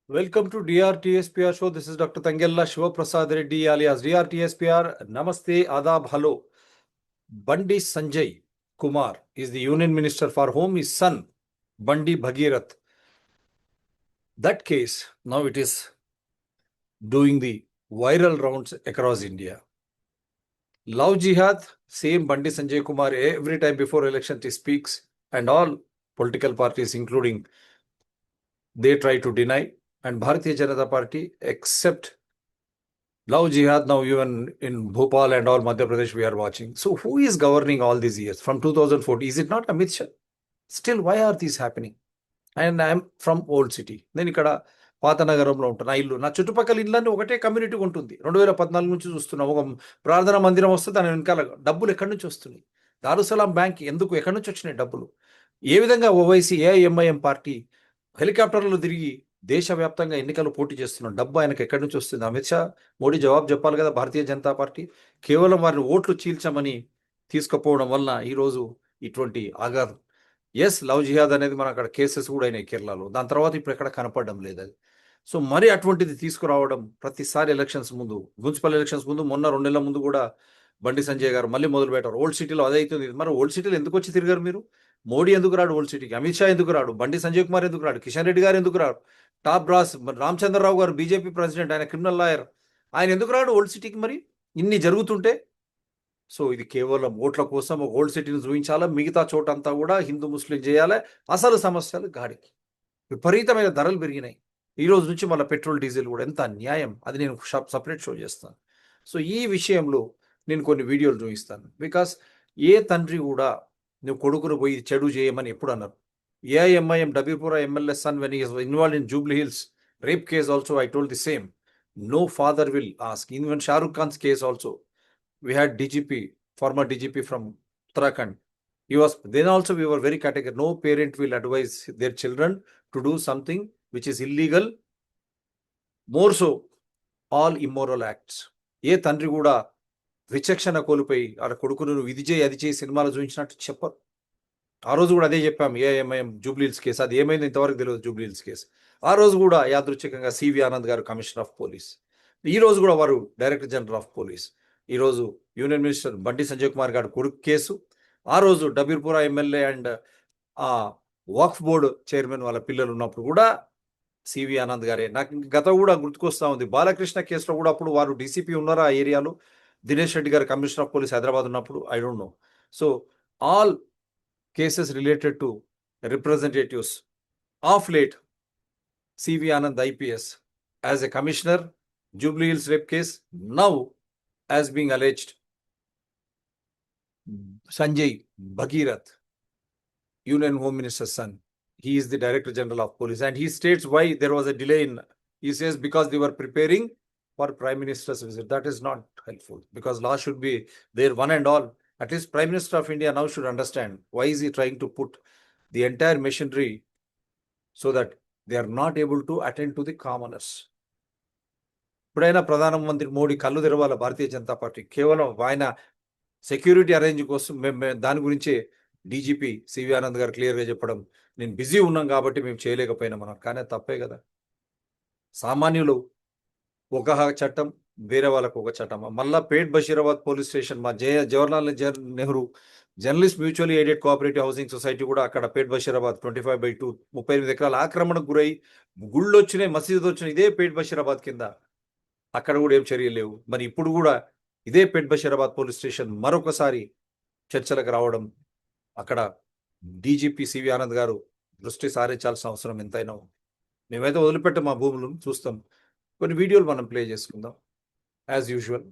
Welcome to DRTSPR show. This is Dr. Tangella Shivaprasad Reddy alias DRTSPR. Namaste, Adab, hello. Bandi Sanjay Kumar is the Union Minister for whom his son, Bandi Bhagirath. That case, now it is doing the viral rounds across India. Love Jihad, same Bandi Sanjay Kumar, every time before election he speaks, and all political parties, including, they try to deny, and Bharatiya Janata Party accept Love Jihad. Now even in Bhopal and all Madhya Pradesh we are watching. So who is governing all these years from 2014? Is it not Amit Shah? Still, why are these happening? And I am from old city. నేను ఇక్కడ పాత నగరంలో ఉంటాను. నా ఇల్లు, నా చుట్టుపక్కల ఇళ్ళన్నీ ఒకటే కమ్యూనిటీ ఉంటుంది. 2014 నుంచి చూస్తున్నాం. ఒక ప్రార్థనా మందిరం వస్తే దాని వెనకాల డబ్బులు ఎక్కడి నుంచి వస్తున్నాయి? దారుసలాం బ్యాంక్ ఎందుకు, ఎక్కడి నుంచి వచ్చినాయి డబ్బులు? ఏ విధంగా ఓవైసీ ఏఐఎంఐఎం పార్టీ హెలికాప్టర్లు తిరిగి దేశవ్యాప్తంగా ఎన్నికలు పోటీ చేస్తున్నాం? డబ్బు ఆయనకు ఎక్కడి నుంచి వస్తుంది? అమిత్ షా, మోడీ జవాబు చెప్పాలి కదా. భారతీయ జనతా పార్టీ కేవలం వారిని ఓట్లు చీల్చమని తీసుకుపోవడం వలన ఈరోజు ఇటువంటి ఆఘాతం. ఎస్, లవ్ జిహాద్ అనేది మన అక్కడ కేసెస్ కూడా అయినాయి కేరళలో. దాని తర్వాత ఇప్పుడు ఎక్కడ కనపడడం లేదు అది. సో మరి అటువంటిది తీసుకురావడం ప్రతిసారి ఎలక్షన్స్ ముందు, మున్సిపల్ ఎలక్షన్స్ ముందు, మొన్న 2 నెలల ముందు కూడా బండి సంజయ్ గారు మళ్ళీ మొదలు పెట్టారు. ఓల్డ్ సిటీలో అదే అవుతుంది. మరి ఓల్డ్ సిటీలో ఎందుకు వచ్చి తిరిగారు మీరు? మోడీ ఎందుకు రాడు ఓల్డ్ సిటీకి? అమిత్ షా ఎందుకు రాడు? బండి సంజయ్ కుమార్ ఎందుకు రాడు? కిషన్ రెడ్డి గారు ఎందుకు రాడు? టాప్ బ్రాస్ రామచంద్రరావు గారు బీజేపీ ప్రెసిడెంట్, ఆయన క్రిమినల్ లాయర్, ఆయన ఎందుకు రాడు ఓల్డ్ సిటీకి? మరి ఇన్ని జరుగుతుంటే. సో ఇది కేవలం ఓట్ల కోసం ఒక ఓల్డ్ సిటీని చూపించాలా, మిగతా చోటంతా కూడా హిందూ ముస్లిం చేయాలి. అసలు సమస్యలు గాడికి. విపరీతమైన ధరలు పెరిగినాయి. ఈ రోజు నుంచి మళ్ళీ పెట్రోల్ డీజిల్ కూడా ఎంత అన్యాయం, అది నేను సపరేట్ షో చేస్తాను. సో ఈ విషయంలో నేను కొన్ని వీడియోలు చూపిస్తాను. బికాస్ ఏ తండ్రి కూడా నువ్వు కొడుకును పోయి చెడు చేయమని ఎప్పుడు అన్నారు? AIMIM Dabeerpura MLA son when is involved in Jubilee Hills rape case also I told the same. No father will ask. Even Shahrukh Khan's case also we had DGP, former DGP from Uttarakhand. He was, then also we were very categorical. No parent will advise their children to do something which is illegal. More so, all immoral acts. ఏ తండ్రి కూడా విచక్షణ కోల్పోయి ఆ కొడుకును ఇది చేయి అది చేయి సినిమాలు చూపించినట్టు చెప్పరు. ఆ రోజు కూడా అదే చెప్పాం. ఏఐఎంఐఎం జూబ్లీహిల్స్ కేసు, అది ఏమైంది ఇంతవరకు తెలియదు. జూబ్లీహిల్స్ కేసు ఆ రోజు కూడా యాదృచ్ఛికంగా సివి ఆనంద్ గారు కమిషనర్ ఆఫ్ పోలీస్, ఈ రోజు కూడా వారు డైరెక్టర్ జనరల్ ఆఫ్ పోలీస్. ఈరోజు యూనియన్ మినిస్టర్ బండి సంజయ్ కుమార్ గారు కొడుకు కేసు, ఆ రోజు డబీర్పురా ఎమ్మెల్యే అండ్ ఆ వక్ఫ్ బోర్డు చైర్మన్ వాళ్ళ పిల్లలు ఉన్నప్పుడు కూడా సివి ఆనంద్ గారే. నాకు గత కూడా గుర్తుకొస్తా ఉంది. బాలకృష్ణ కేసులో కూడా అప్పుడు వారు డీసీపీ ఉన్నారు ఆ ఏరియాలో, దినేష్ రెడ్డి గారు కమిషనర్ ఆఫ్ పోలీస్ హైదరాబాద్ ఉన్నప్పుడు. I don't know. So all cases related to representatives of late CV Anand IPS as a commissioner, Jubilee Hills rape case, now as being alleged Sanjay Bhagirath, Union Home Minister's son, he is the Director General of Police, and he states why there was a delay in, he says because they were preparing for Prime Minister's visit. That is not helpful, because law should be there one and all. At least Prime Minister of India now should understand why is he trying to put the entire machinery so that they are not able to attend to the commoners. ఇప్పుడైనా ప్రధానమంత్రి మోడీ కళ్ళు తెరవాలి Bharatiya Janata party. కేవలం ఆయన security arrange కోసం దాని గురించే DGP CV Anand గారు క్లియర్గా చెప్పడం, నేను బిజీ ఉన్నాం కాబట్టి మేము చేయలేకపోయినా మనం. కానీ తప్పే కదా. సామాన్యులు ఒక చట్టం, వేరే వాళ్ళకు ఒక చట్టం. మళ్ళా పేట్ బషీరాబాద్ పోలీస్ స్టేషన్, మా Jawaharlal Nehru journalist mutually aided cooperative housing society కూడా అక్కడ పేట్ బషీరాబాద్ 25/2 38 ఎకరాల ఆక్రమణకు గురై గుళ్ళు వచ్చినాయి, మసీదు వచ్చినాయి, ఇదే పేట్ బషీరాబాద్ కింద. అక్కడ కూడా ఏం చర్యలు లేవు. మరి ఇప్పుడు కూడా ఇదే పేట్ బషీరాబాద్ పోలీస్ స్టేషన్ మరొకసారి చర్చలకు రావడం, అక్కడ డీజీపీ సివి ఆనంద్ గారు దృష్టి సారించాల్సిన అవసరం ఎంతైనా ఉంది. మేమైతే వదిలిపెట్టాం మా భూములను, చూస్తాం. కొన్ని వీడియోలు మనం ప్లే చేసుకుందాం as usual.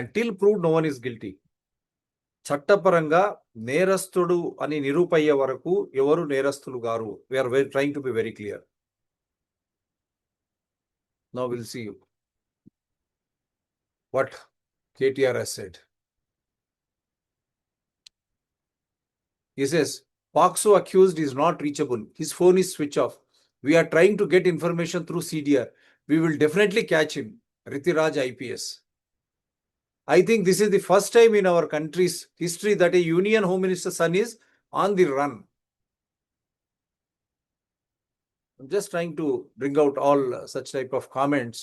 Until proved no one is guilty. చట్టపరంగా నేరస్తుడు అని నిరూపయ్యే వరకు ఎవరు నేరస్తులు గారు. We're trying to be very clear. Now we'll see what KTR has said. He says, Pakso accused is not reachable. His phone is switched off. We are trying to get information through CDR. We will definitely catch him. Ritiraj IPS. I think this is the first time in our country's history that a Union Home Minister's son is on the run. I'm just trying to bring out all such type of comments.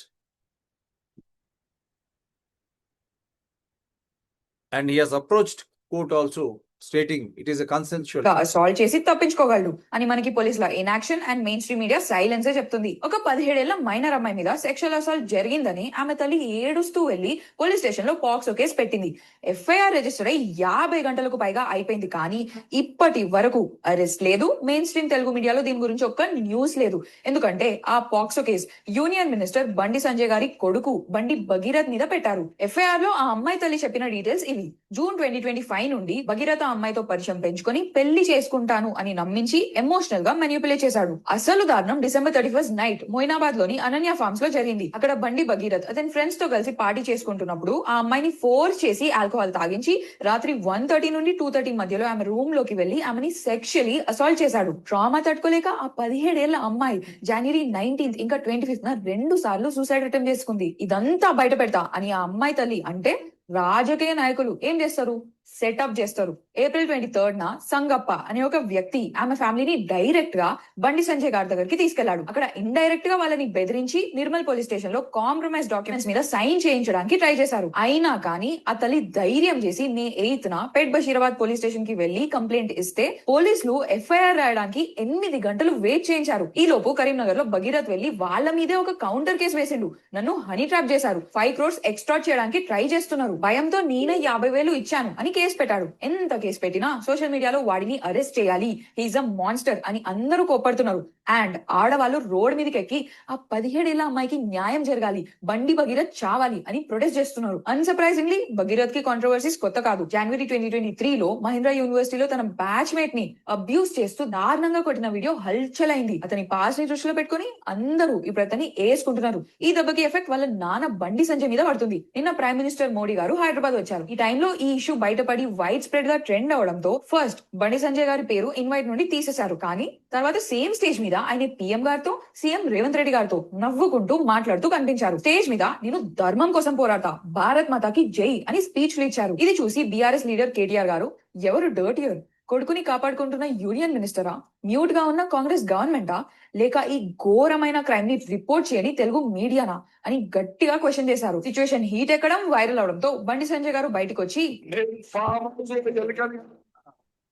And he has approached court also, stating it is a consensual. Assault చేసి తప్పించుకోగలడు అని మనకి పోలీసుల inaction and mainstream media సైలెన్సే చెప్తుంది. ఒక 17 ఏళ్ల minor అమ్మాయి మీద సెక్షువల్ అసాల్ట్ జరిగిందని ఆమె తల్లి ఏడుస్తూ వెళ్లి పోలీస్ స్టేషన్ లో పాక్సో కేసు పెట్టింది. ఎఫ్ఐఆర్ రిజిస్టర్ అయి 50 గంటలకు పైగా అయిపోయింది, కానీ ఇప్పటి వరకు అరెస్ట్ లేదు. మెయిన్ స్ట్రీమ్ తెలుగు మీడియాలో దీని గురించి ఒక్క న్యూస్ లేదు. ఎందుకంటే ఆ POCSO case union minister Bandi Sanjay గారి కొడుకు బండి భగీరథ్ మీద పెట్టారు. ఎఫ్ఐఆర్ లో ఆ అమ్మాయి తల్లి చెప్పిన డీటెయిల్స్ ఇవి. జూన్ 2025 నుండి భగీరథ అమ్మాయితో పరిచయం పెంచుకొని పెళ్లి చేసుకుంటాను అని నమ్మించి ఎమోషనల్ గా మెనిపులేట్ చేశాడు. అసలు దారుణం December 31st నైట్ మొయినాబాద్ లోని అనన్య ఫార్మ్స్ లో జరిగింది. అక్కడ బండి భగీరథ్ అతని ఫ్రెండ్స్ తో కలిసి పార్టీ చేసుకుంటున్నప్పుడు ఆ అమ్మాయిని ఫోర్స్ చేసి ఆల్కహాల్ తాగించి రాత్రి 1:30 నుండి 2:30 మధ్యలో ఆమె రూమ్ లోకి వెళ్లి ఆమెని సెక్షువల్లీ అసాల్ట్ చేశాడు. ట్రామా తట్టుకోలేక ఆ 17 ఏళ్ల అమ్మాయి January 19th ఇంకా 25th 2 సార్లు సూసైడ్ అటెంప్ట్ చేసుకుంది. ఇదంతా బయట పెడతా అని ఆ అమ్మాయి తల్లి అంటే రాజకీయ నాయకులు ఏం చేస్తారు, సెటప్ చేస్తారు. April 23rd సంగప్ప అనే ఒక వ్యక్తి ఆమె ఫ్యామిలీని డైరెక్ట్ గా బండి సంజయ్ గారి దగ్గరికి తీసుకెళ్లాడు. అక్కడ ఇండైరెక్ట్ గా వాళ్ళని బెదిరించి నిర్మల్ పోలీస్ స్టేషన్ లో కాంప్రమైజ్ డాక్యుమెంట్స్ మీద సైన్ చేయించడానికి ట్రై చేశారు. అయినా కానీ ఆ తల్లి ధైర్యం చేసి May 8th పేట్ బషీరాబాద్ పోలీస్ స్టేషన్ కి వెళ్లి కంప్లైంట్ ఇస్తే పోలీసులు ఎఫ్ఐఆర్ రాయడానికి 8 గంటలు వెయిట్ చేయించారు. ఈ లోపు కరీంనగర్ లో భగీరథ్ వెళ్లి వాళ్ళ మీదే ఒక కౌంటర్ కేసు వేసిండు. నన్ను హనీ ట్రాప్ చేశారు, 5 crores ఎక్స్ట్రాట్ చేయడానికి ట్రై చేస్తున్నారు, భయంతో నేనే 50,000 ఇచ్చాను అని కేసు పెట్టాడు. ఎంత కేసు పెట్టినా సోషల్ మీడియాలో వాడిని అరెస్ట్ చేయాలి, హీఈస్ అ మాన్స్టర్ అని అందరూ కోప్పడుతున్నారు. అండ్ ఆడవాళ్ళు రోడ్ మీదకి ఎక్కి ఆ 17 ఏళ్ల అమ్మాయికి న్యాయం జరగాలి, బండి భగీరథ్ చావాలి అని ప్రొటెస్ట్ చేస్తున్నారు. అన్సర్ప్రైజింగ్లీ భగీరథ్ కి కాంట్రవర్సీస్ కొత్త కాదు. January 2023 లో మహీంద్రా యూనివర్సిటీలో తన బ్యాచ్ మేట్ ని అబ్యూస్ చేస్తూ దారుణంగా కొట్టిన వీడియో హల్చల్ అయింది. అతని పాస్ ని దృష్టిలో పెట్టుకుని అందరూ ఇప్పుడు అతన్ని వేసుకుంటున్నారు. ఈ దెబ్బకి ఎఫెక్ట్ వాళ్ళ నాన్న బండి సంజయ్ మీద పడుతుంది. నిన్న ప్రైమ్ మినిస్టర్ మోడీ గారు హైదరాబాద్ వచ్చారు. ఈ టైంలో ఈ ఇష్యూ బయటపడి వైడ్ స్ప్రెడ్ గా ట్రెండ్ అవడంతో ఫస్ట్ బండి సంజయ్ గారి పేరు ఇన్వైట్ నుండి తీసేశారు. కానీ తర్వాత సేమ్ స్టేజ్ మీద ఆయన పీఎం గారితో సీఎం రేవంత్ రెడ్డి గారితో నవ్వుకుంటూ మాట్లాడుతూ కనిపించారు. స్టేజ్ మీద నేను ధర్మం కోసం పోరాడతా, భారత్ మాతాకి జై అని స్పీచ్లు ఇచ్చారు. ఇది చూసి బీఆర్ఎస్ లీడర్ కేటీఆర్ గారు ఎవరు డర్టియర్, కొడుకుని కాపాడుకుంటున్న యూనియన్ మినిస్టరా, మ్యూట్ గా ఉన్న కాంగ్రెస్ గవర్నమెంటా, లేక ఈ ఘోరమైన క్రైమ్ ని రిపోర్ట్ చేయని తెలుగు మీడియానా అని గట్టిగా క్వశ్చన్ చేశారు. సిచ్యువేషన్ హీట్ ఎక్కడం, వైరల్ అవడంతో బండి సంజయ్ గారు బయటకు వచ్చి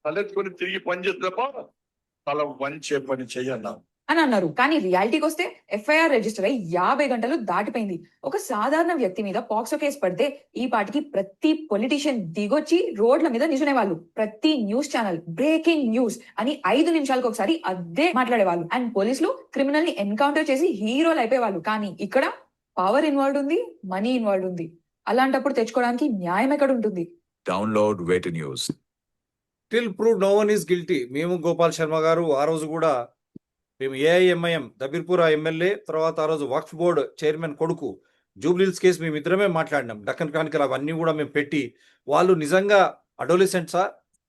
తలెత్తుకొని తిరిగి పని చేద్దామా, తల వంచే పని చెయ్యన్నా అని అన్నారు. కానీ రియాలిటీకి వస్తే ఎఫ్ఐఆర్ రిజిస్టర్ అయి 50 గంటలు దాటిపోయింది. ఒక సాధారణ వ్యక్తి మీద పాక్సో కేసు పడితే ఈ పాటికి ప్రతి పొలిటీషియన్ దిగొచ్చి రోడ్ల మీద నిజునే వాళ్ళు. ప్రతి న్యూస్ ఛానల్ బ్రేకింగ్ న్యూస్ అని 5 నిమిషాలకు ఒకసారి అదే మాట్లాడేవాళ్ళు. అండ్ పోలీసులు క్రిమినల్ ని ఎన్కౌంటర్ చేసి హీరోలు అయిపోయేవాళ్ళు. కానీ ఇక్కడ పవర్ ఇన్వాల్వ్ ఉంది, మనీ ఇన్వాల్వ్ ఉంది. అలాంటప్పుడు తెచ్చుకోవడానికి న్యాయం ఎక్కడ ఉంటుంది? Download Wait News. Till proved no one is guilty. మేము గోపాల్ శర్మ గారు ఆ రోజు కూడా మేము ఏఐఎంఐఎం దబీర్పురా ఎమ్మెల్యే, తర్వాత ఆ రోజు వక్ఫ్ బోర్డ్ చైర్మన్ కొడుకు జూబ్లీహిల్స్ కేసు మేము ఇద్దరమే మాట్లాడినాం. డక్కన్ క్రానికల్ అవన్నీ కూడా మేము పెట్టి వాళ్ళు నిజంగా అడోలిసెంట్సా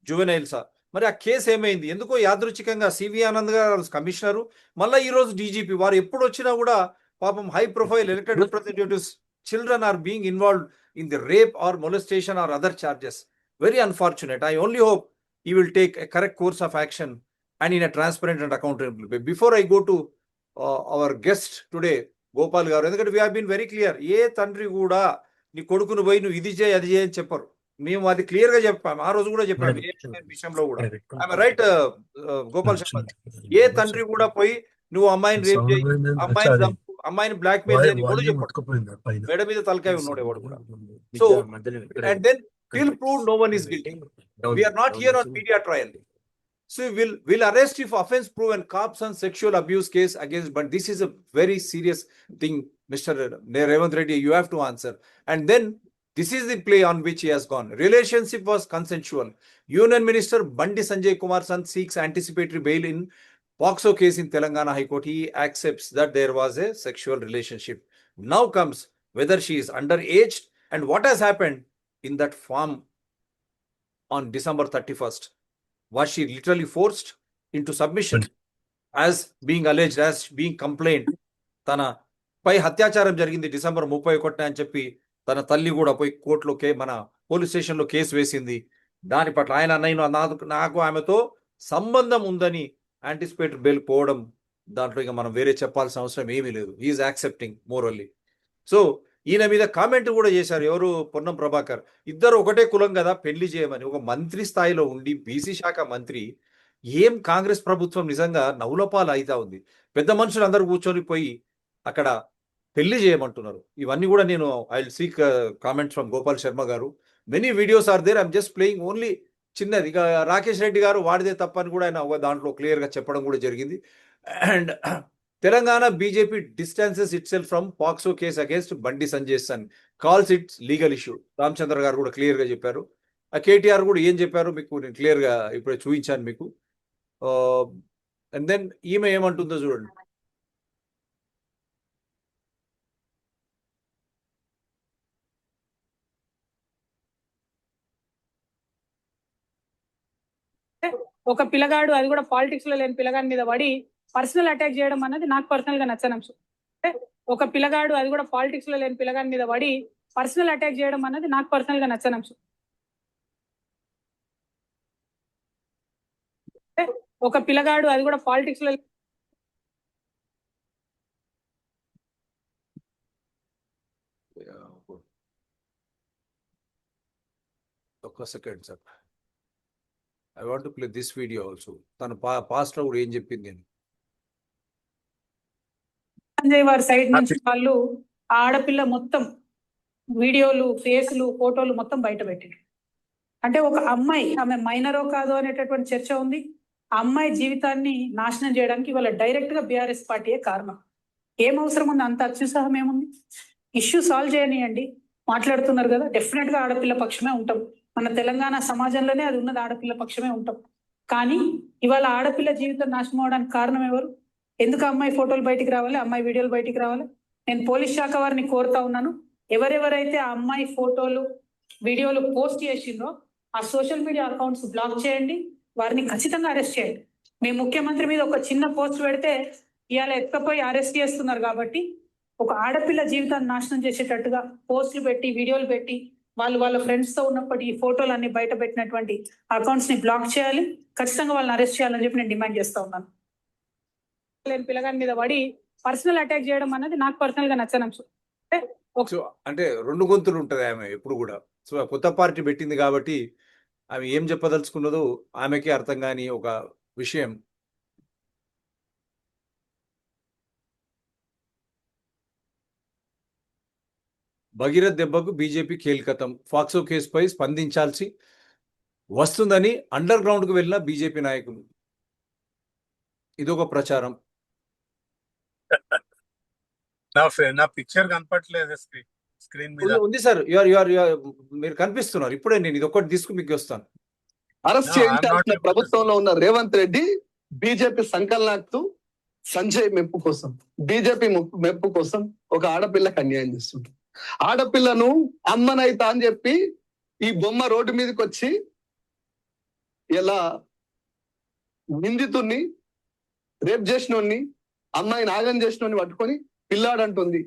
జువెనైల్సా, మరి ఆ కేసు ఏమైంది? ఎందుకో యాదృచ్ఛికంగా సివి ఆనంద్ గారు కమిషనరు, మళ్ళీ ఈ రోజు డీజీపీ వారు ఎప్పుడు వచ్చినా కూడా పాపం high profile elected representatives children are being involved in the rape or molestation or other charges. Very unfortunate. I only hope he will take a correct course of action and in a transparent and accountable way. Before I go to our guest today, Gopal garu, ఎందుకంటే we have been very clear. ఏ తండ్రి కూడా నీ కొడుకును పోయి నువ్వు ఇది చేయి అది చేయి అని చెప్పరు. మేము అది క్లియర్ గా చెప్పాము, ఆ రోజు కూడా చెప్పాము ఏ విషయంలో కూడా. I'm right Gopal Sharma? ఏ తండ్రి కూడా పోయి నువ్వు అమ్మాయిని రేప్ చేయి, అమ్మాయిని బ్లాక్ మెయిల్ చేయని కూడా చెప్పాడు. మేడ మీద తలకాయ ఉన్నాడు ఎవడు కూడా. So and then till proved no one is guilty. We are not here on media trial. So we'll arrest if offense proven, cops on sexual abuse case against, but this is a very serious thing, Mr. Revanth Reddy, you have to answer. And then this is the play on which he has gone. Relationship was consensual. Union Minister Bandi Sanjay Kumar son seeks anticipatory bail in Poxo case in Telangana High Court. He accepts that there was a sexual relationship. Now comes whether she is underage and what has happened in that farm on December 31st. Was she literally forced into submission as being alleged, as being complained? తన పై అత్యాచారం జరిగింది December 31 అని చెప్పి తన తల్లి కూడా పోయి కోర్టులో మన పోలీస్ స్టేషన్ లో కేసు వేసింది. దాని పట్ల ఆయన నాకు ఆమెతో సంబంధం ఉందని యాంటిసిపేటరీ బెయిల్ పోవడం దాంట్లో ఇంకా మనం వేరే చెప్పాల్సిన అవసరం ఏమీ లేదు. He's accepting morally. సో ఈయన మీద కామెంట్ కూడా చేశారు ఎవరు, పొన్నం ప్రభాకర్. ఇద్దరు ఒకటే కులం కదా, పెళ్లి చేయమని. ఒక మంత్రి స్థాయిలో ఉండి బీసీ శాఖ మంత్రి, ఏం కాంగ్రెస్ ప్రభుత్వం నిజంగా నవ్వులపాలు అయితా ఉంది. పెద్ద మనుషులు అందరూ కూర్చొని పోయి అక్కడ పెళ్లి చేయమంటున్నారు. ఇవన్నీ కూడా నేను I will seek comments from Gopal Sharma garu. Many videos are there, I'm just playing only చిన్నది. ఇక రాకేష్ రెడ్డి గారు వాడిదే తప్పని కూడా ఆయన ఒక దాంట్లో క్లియర్గా చెప్పడం కూడా జరిగింది. And Telangana BJP distances itself from POCSO case against Bandi Sanjay son, calls it's legal issue. Ramachandra garu కూడా క్లియర్గా చెప్పారు. ఆ కేటీఆర్ కూడా ఏం చెప్పారు మీకు నేను క్లియర్గా ఇప్పుడే చూపించాను మీకు. అండ్ దెన్ ఈమె ఏమంటుందో చూడండి. ఒక పిల్లగాడు, అది కూడా పాలిటిక్స్ లో లేని పిల్లగాడి మీద పడి పర్సనల్ అటాక్ చేయడం అన్నది నాకు పర్సనల్ గా నచ్చని అంశం. ఒక పిల్లగాడు, అది కూడా పాలిటిక్స్ లో లేని పిల్లగాడి మీద పడి పర్సనల్ అటాక్ చేయడం అన్నది నాకు పర్సనల్ గా నచ్చని అంశం. ఒక పిల్లగాడు, అది కూడా పాలిటిక్స్ లో ఒక్క second sir, I want to play this video also. తను పాస్ట్ లో కూడా ఏం చెప్పింది అని. సంజయ్ వారి సైడ్ నుంచి వాళ్ళు ఆ ఆడపిల్ల మొత్తం వీడియోలు, ఫేస్లు, ఫోటోలు మొత్తం బయట పెట్టారు. అంటే ఒక అమ్మాయి, ఆమె మైనరో కాదో అనేటటువంటి చర్చ ఉంది. ఆ అమ్మాయి జీవితాన్ని నాశనం చేయడానికి వాళ్ళ డైరెక్ట్ గా బీఆర్ఎస్ పార్టీయే కారణం. ఏం అవసరం ఉంది, అంత అత్యుత్సాహం ఏముంది? ఇష్యూ సాల్వ్ చేయనియండి. మాట్లాడుతున్నారు కదా, డెఫినెట్ గా ఆడపిల్ల పక్షమే ఉంటాం. మన తెలంగాణ సమాజంలోనే అది ఉన్నది, ఆడపిల్ల పక్షమే ఉంటాం. కానీ ఇవాళ ఆడపిల్ల జీవితం నాశనం అవడానికి కారణం ఎవరు? ఎందుకు అమ్మాయి ఫోటోలు బయటికి రావాలి, అమ్మాయి వీడియోలు బయటికి రావాలి? నేను పోలీస్ శాఖ వారిని కోరుతా ఉన్నాను, ఎవరెవరైతే ఆ అమ్మాయి ఫోటోలు, వీడియోలు పోస్ట్ చేసిందో ఆ సోషల్ మీడియా అకౌంట్స్ బ్లాక్ చేయండి, వారిని ఖచ్చితంగా అరెస్ట్ చేయండి. మీ ముఖ్యమంత్రి మీద ఒక చిన్న పోస్ట్ పెడితే ఇవాళ ఎత్తుకపోయి అరెస్ట్ చేస్తున్నారు. కాబట్టి ఒక ఆడపిల్ల జీవితాన్ని నాశనం చేసేటట్టుగా పోస్టులు పెట్టి, వీడియోలు పెట్టి, వాళ్ళ ఫ్రెండ్స్ తో ఉన్నప్పటి ఈ ఫోటోలు అన్ని బయట పెట్టినటువంటి అకౌంట్స్ ని బ్లాక్ చేయాలి, ఖచ్చితంగా వాళ్ళని అరెస్ట్ చేయాలని చెప్పి నేను డిమాండ్ చేస్తా ఉన్నాను. పిల్లగాడి మీద పడి పర్సనల్ అటాక్ చేయడం అన్నది నాకు పర్సనల్ గా నచ్చని అంశం. సో అంటే రెండు గొంతులు ఉంటుంది ఆమె ఎప్పుడు కూడా. సో కొత్త పార్టీ పెట్టింది కాబట్టి ఆమె ఏం చెప్పదలుచుకున్నదో ఆమెకి అర్థం కాని ఒక విషయం. భగీరథ్ దెబ్బకు బీజేపీ కీలకతం, ఫాక్సో కేసుపై స్పందించాల్సి వస్తుందని అండర్ గ్రౌండ్ కు వెళ్ళిన బీజేపీ నాయకులు. ఇదొక ప్రచారం. నా పిక్చర్ కనపట్లేదు స్క్రీన్ మీద. ఉంది సార్, మీరు కనిపిస్తున్నారు. ఇప్పుడే నేను ఇది ఒక్కటి తీసుకు మీకు వస్తాను. Arrest No, I'm not చేయించాల్సిన able to ప్రభుత్వంలో ఉన్న రేవంత్ రెడ్డి బీజేపీ సంకలనాక్తూ సంజయ్ మెప్పు కోసం, బీజేపీ మెప్పు కోసం ఒక ఆడపిల్లకి అన్యాయం చేస్తుంది. ఆడపిల్లను అమ్మనైతా అని చెప్పి ఈ బొమ్మ రోడ్డు మీదకి వచ్చి ఇలా నిందితుణ్ణి, రేప్ చేసినోడిని, అమ్మాయిని ఆగం చేసినోడిని పట్టుకొని పిల్లాడంటుంది,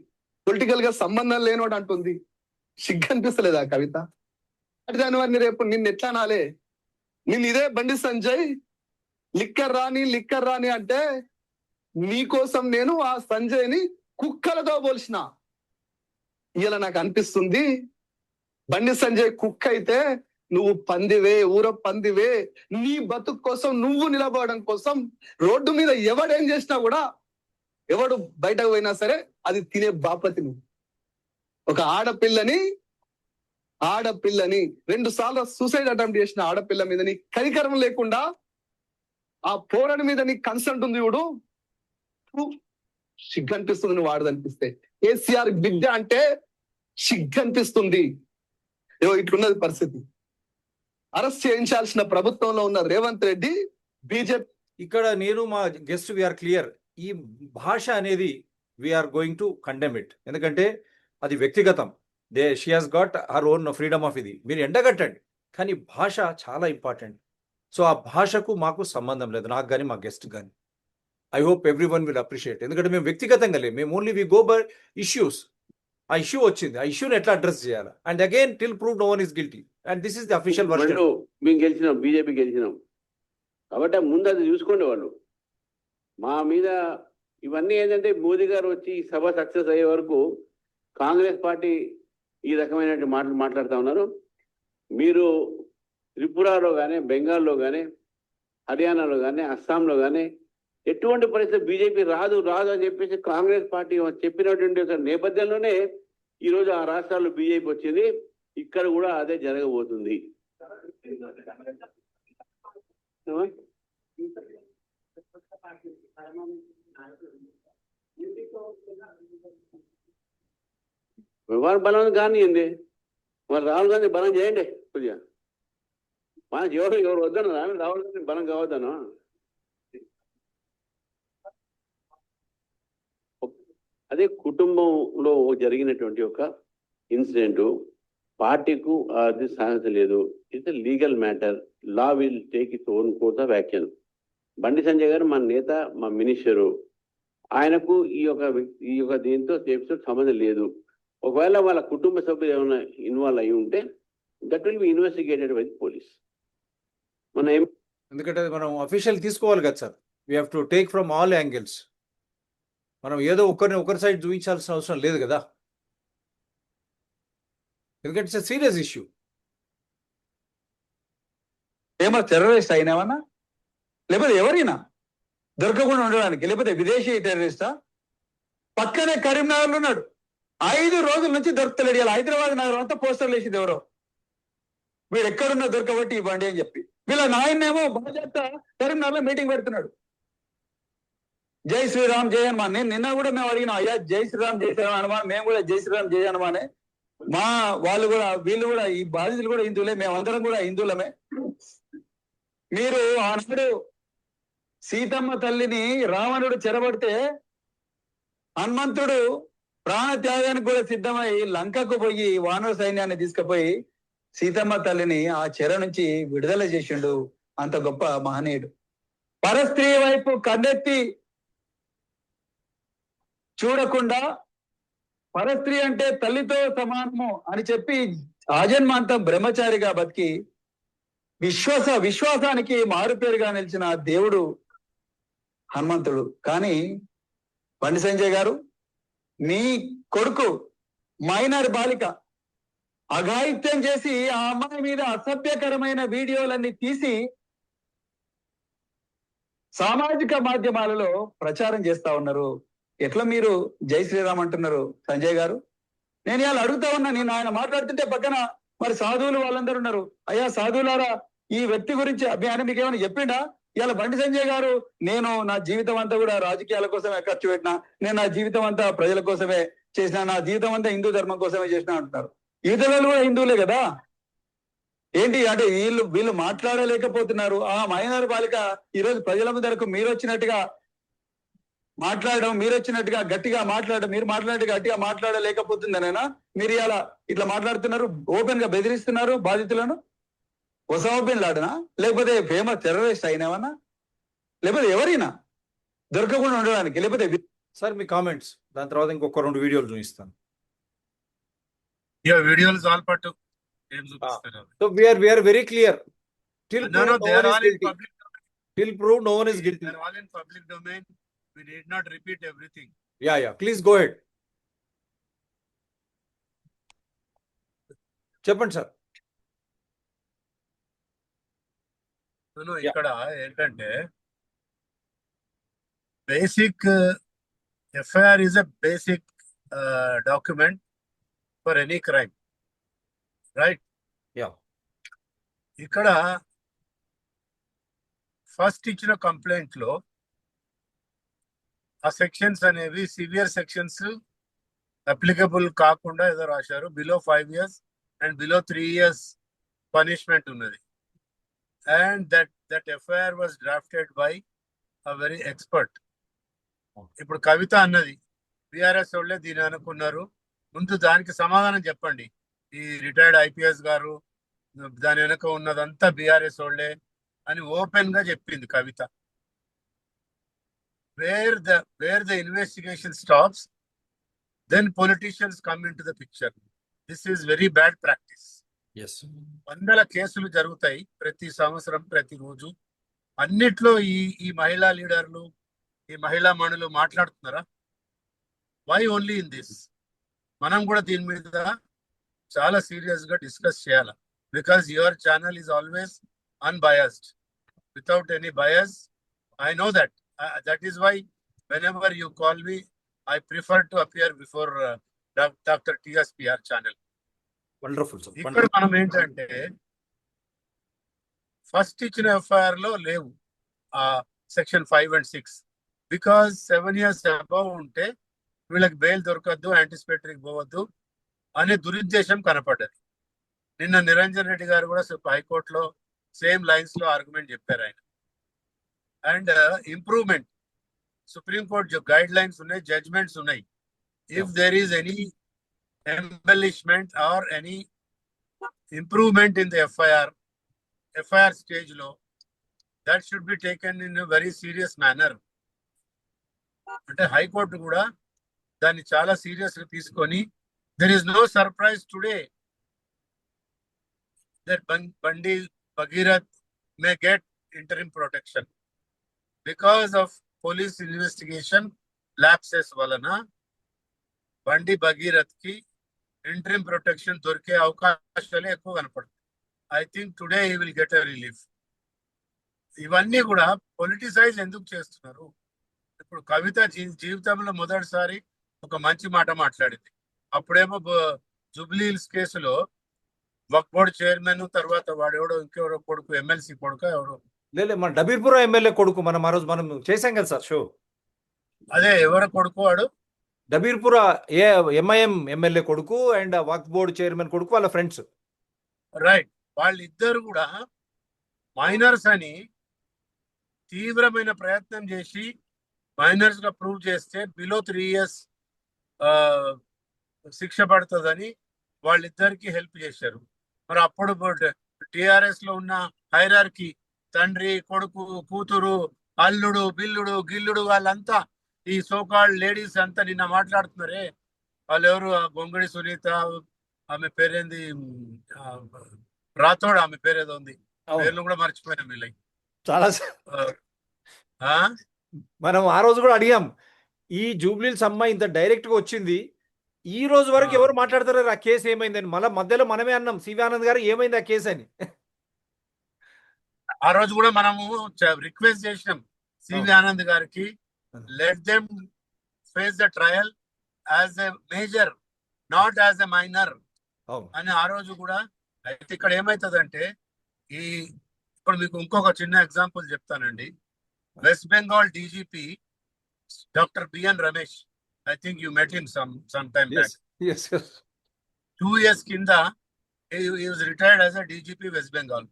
పొలిటికల్ గా సంబంధం లేనోడు అంటుంది. సిగ్గనిపిస్తలేదా కవిత? అంటే దాని వారిని రేపు నిన్ను ఎట్లా అనాలే? నిన్ను ఇదే బండి సంజయ్ లిక్కర్ రాని అంటే నీకోసం నేను ఆ సంజయ్ని కుక్కలతో పోల్చిన. ఇలా నాకు అనిపిస్తుంది, బండి సంజయ్ కుక్క అయితే నువ్వు పందివే, ఊర పందివే. నీ బతుకు కోసం నువ్వు నిలబడడం కోసం రోడ్డు మీద ఎవడేం చేసినా కూడా, ఎవడు బయటకు పోయినా సరే అది తినే బాపతి నువ్వు. ఒక ఆడపిల్లని 2 సార్లు సూసైడ్ అటెంప్ట్ చేసిన ఆడపిల్ల మీద నీ కనికరం లేకుండా, ఆ పోరాడి మీద నీ కన్సల్ట్ ఉంది చూడు, సిగ్గనిపిస్తుంది నువ్వు వాడదనిపిస్తే. కేసీఆర్ బిడ్డ అంటే సిగ్గనిపిస్తుంది. ఇట్లున్నది పరిస్థితి. అరెస్ట్ చేయించాల్సిన ప్రభుత్వంలో ఉన్న రేవంత్ రెడ్డి బీజేపీ. ఇక్కడ నేను మా గెస్ట్ వీఆర్ క్లియర్. ఈ భాష అనేది we're going to condemn it. ఎందుకంటే అది వ్యక్తిగతం. She has got her own freedom of ఇది. మీరు ఎండగట్టండి, కానీ భాష చాలా ఇంపార్టెంట్. సో ఆ భాషకు మాకు సంబంధం లేదు, నాకు కానీ మా గెస్ట్ కానీ. I hope everyone will appreciate. ఎందుకంటే మేము వ్యక్తిగతంగా లేము, మేము only we go by issues. ఆ ఇష్యూ వచ్చింది, ఆ ఇష్యూని ఎట్లా అడ్రస్ చేయాలి. And again till prove no one is guilty and this is the official version. మేము గెలిచినాం, బీజేపీ గెలిచినాం కాబట్టి ముందు అది చూసుకోండి వాళ్ళు. మా మీద ఇవన్నీ ఏంటంటే మోదీ గారు వచ్చి ఈ సభ సక్సెస్ అయ్యే వరకు కాంగ్రెస్ పార్టీ ఈ రకమైన మాటలు మాట్లాడుతూ ఉన్నారు. మీరు త్రిపురలో కానీ, బెంగాల్లో కానీ, హర్యానాలో కానీ, అస్సాంలో కానీ ఎటువంటి పరిస్థితి బీజేపీ రాదు అని చెప్పేసి కాంగ్రెస్ పార్టీ చెప్పినటువంటి ఒక నేపథ్యంలోనే ఈరోజు ఆ రాష్ట్రాల్లో బీజేపీ వచ్చింది. ఇక్కడ కూడా అదే జరగబోతుంది. వారు బలం కానివ్వండి, మరి రాహుల్ గాంధీ బలం చేయండి కొద్దిగా. మనకి ఎవరు వద్దను రాహుల్ గాంధీ బలం కావద్దను. అదే కుటుంబంలో జరిగినటువంటి ఒక ఇన్సిడెంట్ పార్టీకు అది సాధించలేదు. It's legal matter. Law will take it own course of action. Bandi Sanjay గారు మా నేత, మా మినిస్టరు, ఆయనకు ఈ యొక్క దీంతో సంబంధం లేదు. ఒకవేళ వాళ్ళ కుటుంబ సభ్యులు ఏమైనా ఇన్వాల్వ్ అయి ఉంటే that will be investigated by police. మన ఎందుకంటే మనం అఫీషియల్ తీసుకోవాలి కదా sir. We have to take from all angles. మనం ఏదో ఒకరి సైడ్ చూపించాల్సిన అవసరం లేదు కదా. ఎందుకంటే ఇట్స్ సీరియస్ ఇష్యూ. ఏమో టెర్రరిస్ట్ అయినావన్నా, లేకపోతే ఎవరైనా దొరకకుండా ఉండడానికి, లేకపోతే విదేశీ టెర్రరిస్టా? పక్కనే కరీంనగర్లో ఉన్నాడు, 5 రోజుల నుంచి దొరకలేడు. ఇలా హైదరాబాద్ నగరం అంతా పోస్టర్లు వేసింది ఎవరో, వీడు ఎక్కడున్నా దొరకబట్టి ఇవ్వండి అని చెప్పి. వీళ్ళ నాయనేమో భాజపా కరీంనగర్లో మీటింగ్ పెడుతున్నాడు. జై శ్రీరామ్ జై హనుమాన్. నిన్న కూడా మేము అడిగినాం, అయ్యా జై శ్రీరామ్ జై శ్రీరామ్ హనుమాన్, మేము కూడా జై శ్రీరామ్ జై హనుమానే. వీళ్ళు కూడా ఈ బాధితులు కూడా హిందువులే, మేమందరం కూడా హిందువులమే. మీరు ఆనాడు సీతమ్మ తల్లిని రావణుడు చెరబడితే హనుమంతుడు ప్రాణ త్యాగానికి కూడా సిద్ధమై లంకకు పోయి వానర సైన్యాన్ని తీసుకుపోయి సీతమ్మ తల్లిని ఆ చెర నుంచి విడుదల చేసిండు. అంత గొప్ప మహనీయుడు. పరస్త్రీ వైపు కన్నెత్తి చూడకుండా, పరస్త్రీ అంటే తల్లితో సమానము అని చెప్పి ఆజన్మాంతం బ్రహ్మచారిగా బతికి విశ్వాసానికి మారుపేరుగా నిలిచిన దేవుడు హనుమంతుడు. కానీ బండి సంజయ్ గారు, మీ కొడుకు మైనర్ బాలిక అఘాయిత్యం చేసి ఆ అమ్మాయి మీద అసభ్యకరమైన వీడియోలన్నీ తీసి సామాజిక మాధ్యమాలలో ప్రచారం చేస్తా ఉన్నారు. ఎట్లా మీరు జై శ్రీరామ్ అంటున్నారు సంజయ్ గారు? నేను ఇవాళ అడుగుతా ఉన్నా. నేను ఆయన మాట్లాడుతుంటే పక్కన మరి సాధువులు వాళ్ళందరూ ఉన్నారు. అయ్యా సాధువులారా, ఈ వ్యక్తి గురించి ఆయన మీకు ఏమైనా చెప్పిండా? ఇవాళ బండి సంజయ్ గారు, నేను నా జీవితం అంతా కూడా రాజకీయాల కోసమే ఖర్చు పెట్టినా, నేను నా జీవితం అంతా ప్రజల కోసమే చేసిన, నా జీవితం అంతా హిందూ ధర్మం కోసమే చేసిన అంటున్నారు. ఇతరులు కూడా హిందువులే కదా. ఏంటి అంటే వీళ్ళు మాట్లాడలేకపోతున్నారు. ఆ మైనర్ బాలిక ఈరోజు ప్రజల ముందరకు మీరు వచ్చినట్టుగా గట్టిగా మాట్లాడడం, మీరు మాట్లాడినట్టు గట్టిగా మాట్లాడలేకపోతుందనేనా మీరు ఇట్లా మాట్లాడుతున్నారు? ఓపెన్ గా బెదిరిస్తున్నారు బాధితులను. ఒసామా లాడనా, లేకపోతే ఫేమస్ టెర్రరిస్ట్ అయినావన్నా, లేకపోతే ఎవరైనా దొరకకుండా ఉండడానికి, లేకపోతే సార్ మీ కామెంట్స్, దాని తర్వాత ఇంకొక 2 వీడియోలు చూపిస్తాను. వీడియోలు చాలు పట్టు ఏం చూపిస్తారు. So we are very clear. Till No, proved they no are one is all in guilty. public domain. Till proved no one is guilty. They are all in public domain. We need not repeat everything. Yeah. Please go ahead. చెప్పండి sir. ఇక్కడ ఏంటంటే basic FIR is a basic document for any crime, right? Yeah. ఇక్కడ first ఇచ్చిన complaint లో ఆ sections అనేవి severe sections applicable కాకుండా ఏదో రాశారు. Below 5 years and below 3 years punishment ఉన్నది. And that FIR was drafted by a very expert. ఇప్పుడు కవిత అన్నది బీఆర్ఎస్ వాళ్ళే దీని అనుకున్నారు. ముందు దానికి సమాధానం చెప్పండి. ఈ రిటైర్డ్ ఐపీఎస్ గారు దాని వెనక ఉన్నదంతా బీఆర్ఎస్ వాళ్ళే అని ఓపెన్ గా చెప్పింది Kavitha. Where the investigation stops, then politicians come in to the picture. This is very bad practice. వందల కేసులు జరుగుతాయి ప్రతి సంవత్సరం, ప్రతిరోజు. అన్నిట్లో ఈ మహిళా లీడర్లు, ఈ మహిళా మణులు మాట్లాడుతున్నారా? Why only in this? మనం కూడా దీని మీద చాలా సీరియస్ గా డిస్కస్ చేయాలి. Because your channel is always unbiased, without any bias. I know that. That is why whenever you call me, I prefer to appear before Dr. TSPR channel. Wonderful sir. ఇక్కడ మనం ఏంటంటే first ఇచ్చిన FIR లో లేవు section 5 and 6 because 7 years above ఉంటే వీళ్ళకి bail దొరకద్దు, యాంటిసిపేటరీకి పోవద్దు అనే దురుద్దేశం కనపడ్డది. నిన్న నిరంజన్ రెడ్డి గారు కూడా హైకోర్టులో సేమ్ లైన్స్ లో ఆర్గ్యుమెంట్ చెప్పారు ఆయన. And improvement Supreme Court guidelines ఉన్నాయి, జడ్జ్మెంట్స్ ఉన్నాయి. If there is any embellishment or any improvement in the FIR stage law, that should be taken in a very serious manner. అంటే high court కూడా దాన్ని చాలా serious గా తీసుకొని, there is no surprise today that Bandi Bhagirath may get interim protection because of police investigation lapses వలన బండి భగీరథ్ కి interim protection దొరికే అవకాశాలే ఎక్కువ కనపడుతుంది. I think today he will get a relief. ఇవన్నీ కూడా పొలిటిసైజ్ ఎందుకు చేస్తున్నారు? ఇప్పుడు కవిత జీవితంలో మొదటిసారి ఒక మంచి మాట మాట్లాడింది. అప్పుడేమో జూబ్లీ హిల్స్ కేసులో వక్ఫ్ బోర్డ్ చైర్మన్, తర్వాత వాడెవడో ఇంకెవరో కొడుకు, ఎమ్మెల్సీ కొడుకు ఎవరో, లేదు మన డబీర్పురం ఎమ్మెల్యే కొడుకు, మనం ఆ రోజు మనం చేశాం కదా సార్ షో. అదే ఎవరో కొడుకు వాడు డబీర్పుర ఎంఐఎం ఎమ్మెల్యే కొడుకు అండ్ వక్ఫ్ బోర్డు చైర్మన్ కొడుకు, వాళ్ళ ఫ్రెండ్స్. రైట్. వాళ్ళిద్దరు కూడా మైనర్స్ అని తీవ్రమైన ప్రయత్నం చేసి మైనర్స్ గా ప్రూవ్ చేస్తే బిలో 3 years శిక్ష పడుతుందని వాళ్ళిద్దరికి హెల్ప్ చేశారు. మరి అప్పుడు టిఆర్ఎస్ లో ఉన్న హైరార్కీ, తండ్రి, కొడుకు, కూతురు, అల్లుడు, బిల్లుడు, గిల్లుడు, వాళ్ళంతా ఈ సోకాల్డ్ లేడీస్ అంతా నిన్న మాట్లాడుతున్నారే, వాళ్ళు ఎవరు? గొంగడి సునీత, ఆమె పేరేంది, రాథోడ్, ఆమె పేరేదో ఉంది, పేర్లు కూడా మర్చిపోయినాం వీళ్ళకి. చాలా మనం ఆ రోజు కూడా అడిగాం, ఈ జూబ్లీల్స్ అమ్మాయి ఇంత డైరెక్ట్ గా వచ్చింది, ఈ రోజు వరకు ఎవరు మాట్లాడతారు ఆ కేసు ఏమైందని. మళ్ళీ మధ్యలో మనమే అన్నాం, సివి ఆనంద్ గారు ఏమైంది ఆ కేసు అని. ఆ రోజు కూడా మనము రిక్వెస్ట్ చేసినాం సివి ఆనంద్ గారికి, let them face the trial as a major, not as a minor అని ఆ రోజు కూడా. అయితే ఇక్కడ ఏమైతుందంటే, ఇప్పుడు మీకు ఇంకొక చిన్న ఎగ్జాంపుల్ చెప్తానండి. West Bengal DGP doctor BN Ramesh, I think you met him some time back. 2 years కింద he was retired as a DGP West Bengal.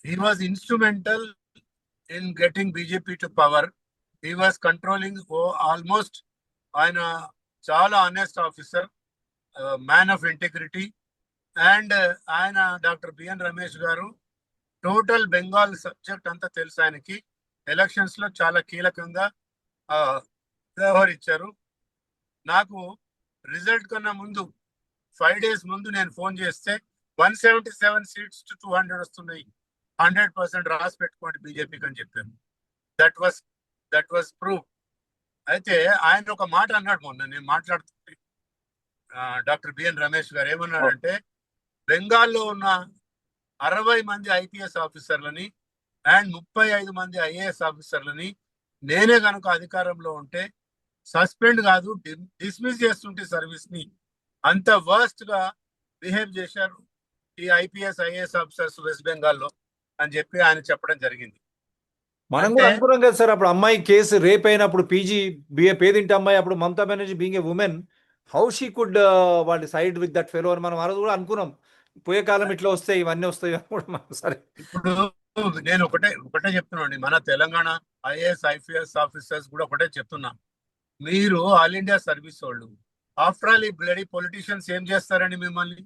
He was instrumental in getting BJP to power. He was controlling almost, ఆయన చాలా honest officer, man of integrity. And ఆయన doctor BN Ramesh గారు total Bengal subject అంతా తెలుసు ఆయనకి. Elections లో చాలా కీలకంగా వ్యవహరించారు. నాకు రిజల్ట్ కన్నా ముందు 5 days ముందు నేను ఫోన్ చేస్తే 177 seats to 200 వస్తున్నాయి, 100% రాసి పెట్టుకోండి బీజేపీకి అని చెప్పాను. That was proof. అయితే ఆయన ఒక మాట అన్నాడు మొన్న నేను మాట్లాడుతుంటే, డాక్టర్ బిఎన్ రమేష్ గారు ఏమన్నాడంటే, బెంగాల్లో ఉన్న 60 మంది ఐపీఎస్ ఆఫీసర్లని అండ్ 35 మంది ఐఏఎస్ ఆఫీసర్లని నేనే కనుక అధికారంలో ఉంటే సస్పెండ్ కాదు, డిస్మిస్ చేస్తుంటే సర్వీస్ ని, అంత వర్స్ట్ గా బిహేవ్ చేశారు ఈ ఐపీఎస్ ఐఏఎస్ ఆఫీసర్స్ వెస్ట్ బెంగాల్లో అని చెప్పి ఆయన చెప్పడం జరిగింది. మనం కూడా అనుకున్నాం కదా సార్, అప్పుడు అమ్మాయి కేసు రేప్ అయినప్పుడు, పీజీ బిఏ పేదింటి అమ్మాయి, అప్పుడు Mamata Banerjee being a women, how she could వాళ్ళ సైడ్ విత్ దట్ ఫెలో అని మనం ఆ రోజు కూడా అనుకున్నాం. పోయే కాలం ఇట్లా వస్తాయి, ఇవన్నీ వస్తాయి కూడా. సరే, ఇప్పుడు నేను ఒకటే చెప్తున్నాండి, మన తెలంగాణ ఐఏఎస్ ఐపీఎస్ ఆఫీసర్స్ కూడా ఒకటే చెప్తున్నా, మీరు ఆల్ ఇండియా సర్వీస్ వాళ్ళు, ఆఫ్టర్ ఆల్ ఈ బ్లడీ పొలిటీషియన్స్ ఏం చేస్తారని మిమ్మల్ని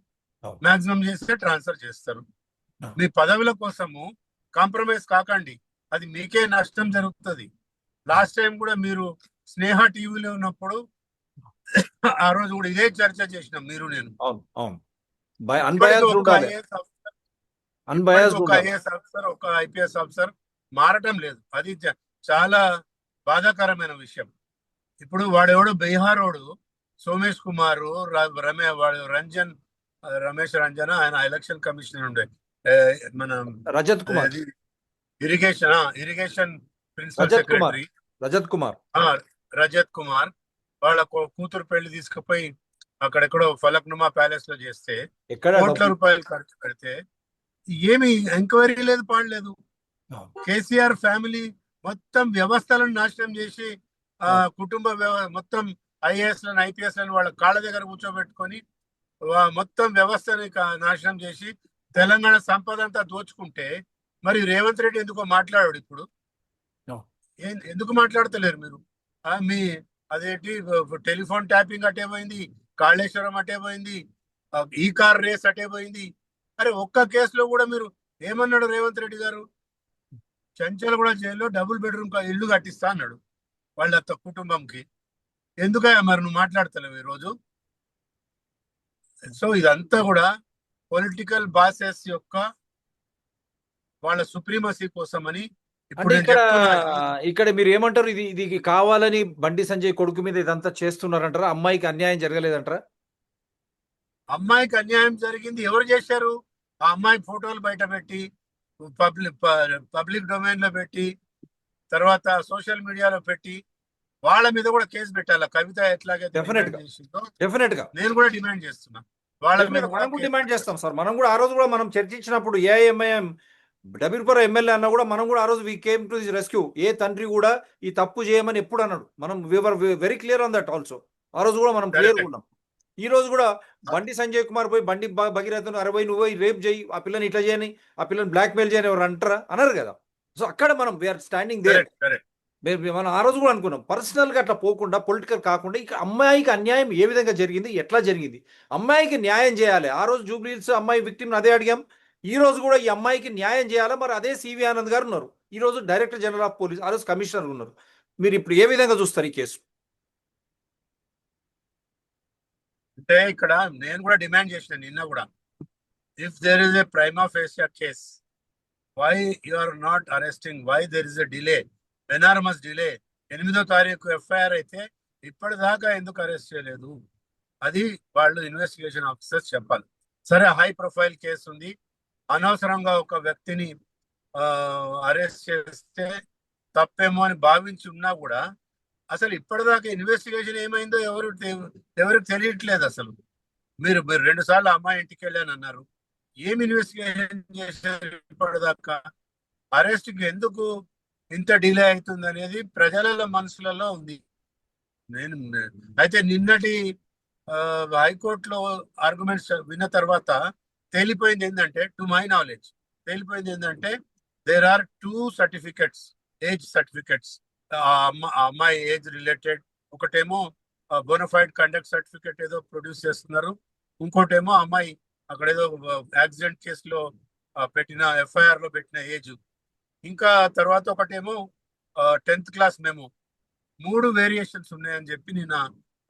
మాక్సిమం చేస్తే ట్రాన్స్ఫర్ చేస్తారు. మీ పదవుల కోసము కాంప్రమైజ్ కాకండి, అది మీకే నష్టం జరుగుతుంది. లాస్ట్ టైం కూడా మీరు స్నేహ టీవీలో ఉన్నప్పుడు ఆ రోజు కూడా ఇదే చర్చ చేసినాం మీరు నేను. ఒక ఐఏఎస్ ఆఫీసర్ ఒక ఐపీఎస్ ఆఫీసర్ మారటం లేదు. అది చాలా బాధాకరమైన విషయం. ఇప్పుడు వాడెవడో బీహారోడు సోమేష్ కుమార్ వాడు రమేష్ రంజన్ ఆయన ఎలక్షన్ కమిషనర్ ఉండే మన Rajat Kumar, irrigation principal Rajat Kumar, secretary Rajat Kumar. Rajat Kumar వాళ్ళ కూతురు పెళ్లి తీసుకుపోయి అక్కడెక్కడో ఫలక్నుమా ప్యాలెస్ లో చేస్తే ఎక్కడ కోట్ల రూపాయలు ఖర్చు పెడితే ఏమి ఎంక్వైరీ లేదు, పాడలేదు. కేసీఆర్ ఫ్యామిలీ మొత్తం వ్యవస్థలను నాశనం చేసి కుటుంబ మొత్తం ఐఏఎస్ లను ఐపీఎస్ లను వాళ్ళ కాళ్ళ దగ్గర కూర్చోబెట్టుకొని మొత్తం వ్యవస్థని నాశనం చేసి తెలంగాణ సంపద అంతా దోచుకుంటే మరి రేవంత్ రెడ్డి ఎందుకో మాట్లాడాడు ఇప్పుడు. ఎందుకు మాట్లాడతలేరు మీరు? మీ అదేంటి టెలిఫోన్ ట్యాపింగ్ అటే పోయింది, కాళేశ్వరం అటే పోయింది, ఈ కార్ రేస్ అటే పోయింది. అరే ఒక్క కేసులో కూడా మీరు ఏమన్నాడు రేవంత్ రెడ్డి గారు? చంచల్ కూడా జైల్లో డబుల్ బెడ్రూమ్ ఇల్లు కట్టిస్తా అన్నాడు వాళ్ళ కుటుంబంకి. ఎందుకయ్యా మరి నువ్వు మాట్లాడతలేవు ఈరోజు? సో ఇదంతా కూడా పొలిటికల్ బాసెస్ యొక్క వాళ్ళ సుప్రీమసీ కోసమని ఇప్పుడు అంటే ఇక్కడ మీరు ఏమంటారు? ఇది కావాలని బండి సంజయ్ కొడుకు మీద ఇదంతా చేస్తున్నారంటారా? అమ్మాయికి అన్యాయం జరగలేదంటారా? అమ్మాయికి అన్యాయం జరిగింది. ఎవరు చేశారు? ఆ అమ్మాయి ఫోటోలు బయట పెట్టి పబ్లిక్ డొమైన్ లో పెట్టి తర్వాత సోషల్ మీడియాలో పెట్టి వాళ్ళ మీద కూడా కేసు పెట్టాలి. కవిత ఎట్లాగైతే డెఫినెట్ గా నేను కూడా డిమాండ్ చేస్తున్నా. వాళ్ళ మీద మనం కూడా డిమాండ్ చేస్తాం సార్. మనం కూడా ఆ రోజు కూడా మనం చర్చించినప్పుడు ఏఐఎంఐఎం డబీర్పుర ఎమ్మెల్యే అన్న కూడా మనం కూడా ఆ రోజు we came to the rescue. ఏ తండ్రి కూడా ఈ తప్పు చేయమని ఎప్పుడు అన్నాడు. మనం we were very clear on that also. ఆ రోజు కూడా మనం క్లియర్ ఉన్నాం. ఈ రోజు కూడా బండి సంజయ్ కుమార్ పోయి బండి భగీరథను 60 నువ్వు రేప్ చేయి, ఆ పిల్లని ఇట్లా చేయని, ఆ పిల్లని బ్లాక్ మెయిల్ చేయని ఎవరు అంటారా? అనరు కదా. సో అక్కడ మనం వీఆర్ స్టాండింగ్ దేర్. మనం ఆ రోజు కూడా అనుకున్నాం పర్సనల్ గా అట్లా పోకుండా పొలిటికల్ కాకుండా ఇక అమ్మాయికి అన్యాయం ఏ విధంగా జరిగింది, ఎట్లా జరిగింది, అమ్మాయికి న్యాయం చేయాలి. ఆ రోజు జూబ్లీహిల్స్ అమ్మాయి విక్టిమ్ అదే అడిగాం. ఈ రోజు కూడా ఈ అమ్మాయికి న్యాయం చేయాలా? మరి అదే సివి ఆనంద్ గారు ఉన్నారు, ఈ రోజు డైరెక్టర్ జనరల్ ఆఫ్ పోలీస్, ఆ రోజు కమిషనర్ ఉన్నారు. మీరు ఇప్పుడు ఏ విధంగా చూస్తారు ఈ కేసు? అంటే ఇక్కడ నేను కూడా డిమాండ్ చేసిన నిన్న కూడా, if there is a prima facie case, why you are not arresting? Why there is a delay, enormous delay? 8వ తారీఖు ఎఫ్ఐఆర్ అయితే ఇప్పటిదాకా ఎందుకు అరెస్ట్ చేయలేదు? అది వాళ్ళు ఇన్వెస్టిగేషన్ ఆఫీసర్స్ చెప్పాలి. సరే, హై ప్రొఫైల్ కేసు ఉంది, అనవసరంగా ఒక వ్యక్తిని అరెస్ట్ చేస్తే తప్పేమో అని భావించి ఉన్నా కూడా అసలు ఇప్పటిదాకా ఇన్వెస్టిగేషన్ ఏమైందో ఎవరికి తెలియట్లేదు. అసలు మీరు 2 సార్లు అమ్మాయి ఇంటికి వెళ్ళాను అన్నారు. ఏమి ఇన్వెస్టిగేషన్ చేశారు ఇప్పటిదాకా? అరెస్ట్కి ఎందుకు ఇంత డిలే అవుతుంది అనేది ప్రజల మనసులలో ఉంది. అయితే నిన్నటి హైకోర్టులో ఆర్గ్యుమెంట్స్ విన్న తర్వాత తేలిపోయింది ఏంటంటే, టు మై నాలెడ్జ్ తేలిపోయింది ఏంటంటే, there are 2 certificates, age certificates. అమ్మాయి ఏజ్ రిలేటెడ్ ఒకటేమో బోనఫైడ్ కండక్ట్ సర్టిఫికెట్ ఏదో ప్రొడ్యూస్ చేస్తున్నారు, ఇంకోటేమో అమ్మాయి అక్కడ ఏదో యాక్సిడెంట్ కేసులో పెట్టిన ఎఫ్ఐఆర్ లో పెట్టిన ఏజ్, ఇంకా తర్వాత ఒకటేమో 10th క్లాస్ మెమో. 3 వేరియేషన్స్ ఉన్నాయని చెప్పి నేను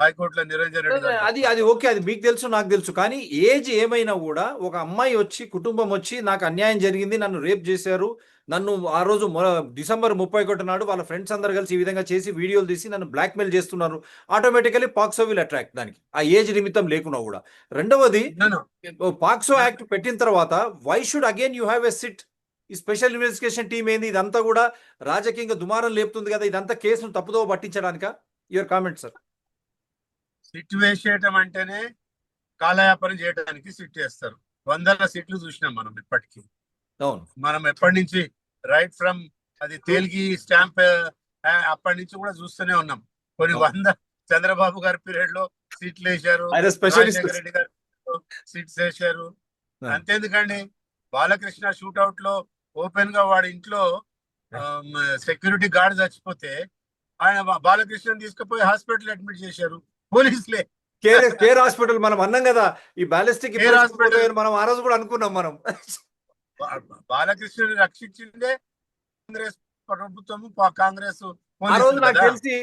హైకోర్టులో నిరంజన్ రెడ్డి గారు అది ఓకే, అది మీకు తెలుసు, నాకు తెలుసు. కానీ ఏజ్ ఏమైనా కూడా ఒక అమ్మాయి వచ్చి, కుటుంబం వచ్చి, నాకు అన్యాయం జరిగింది, నన్ను రేప్ చేశారు, నన్ను ఆ రోజు డిసెంబర్ 31 నాడు వాళ్ళ ఫ్రెండ్స్ అందరు కలిసి ఈ విధంగా చేసి వీడియోలు తీసి నన్ను బ్లాక్మెయిల్ చేస్తున్నారు, ఆటోమేటికలీ పాక్సో విల్ అట్రాక్ట్ దానికి, ఆ ఏజ్ నిమిత్తం లేకున్నా కూడా. రెండవది, పాక్సో యాక్ట్ పెట్టిన తర్వాత why should again you have a SIT? ఈ స్పెషల్ ఇన్వెస్టిగేషన్ టీమ్ ఏంది? ఇదంతా కూడా రాజకీయంగా దుమారం లేపుతుంది కదా. ఇదంతా కేసును తప్పుదో పట్టించడానిక? Your comment sir. సిట్ వేసేయటం అంటేనే కాలయాపన చేయడానికి సిట్ వేస్తారు. 100 సీట్లు చూసినాం మనం ఇప్పటికీ. అవును, మనం ఎప్పటి నుంచి రైట్ ఫ్రమ్ అది తేలిగి స్టాంప్ అప్పటి నుంచి కూడా చూస్తూనే ఉన్నాం. కొన్ని 100 చంద్రబాబు గారి పీరియడ్ లో సీట్లు వేశారు, రాజశేఖర రెడ్డి గారు సీట్స్ వేశారు. అంతేందుకండి, బాలకృష్ణ షూట్అవుట్ లో ఓపెన్ గా వాడి ఇంట్లో సెక్యూరిటీ గార్డ్ చచ్చిపోతే ఆయన బాలకృష్ణ తీసుకుపోయి హాస్పిటల్ అడ్మిట్ చేశారు పోలీసులే. కేర్ హాస్పిటల్ మనం అన్నాం కదా, ఈ బాలిస్టిక్ హాస్పిటల్ మనం ఆ రోజు కూడా అనుకున్నాం. మనం బాలకృష్ణని రక్షించిందే కాంగ్రెస్ ప్రభుత్వము, కాంగ్రెస్. ఆ రోజు నాకు తెలిసి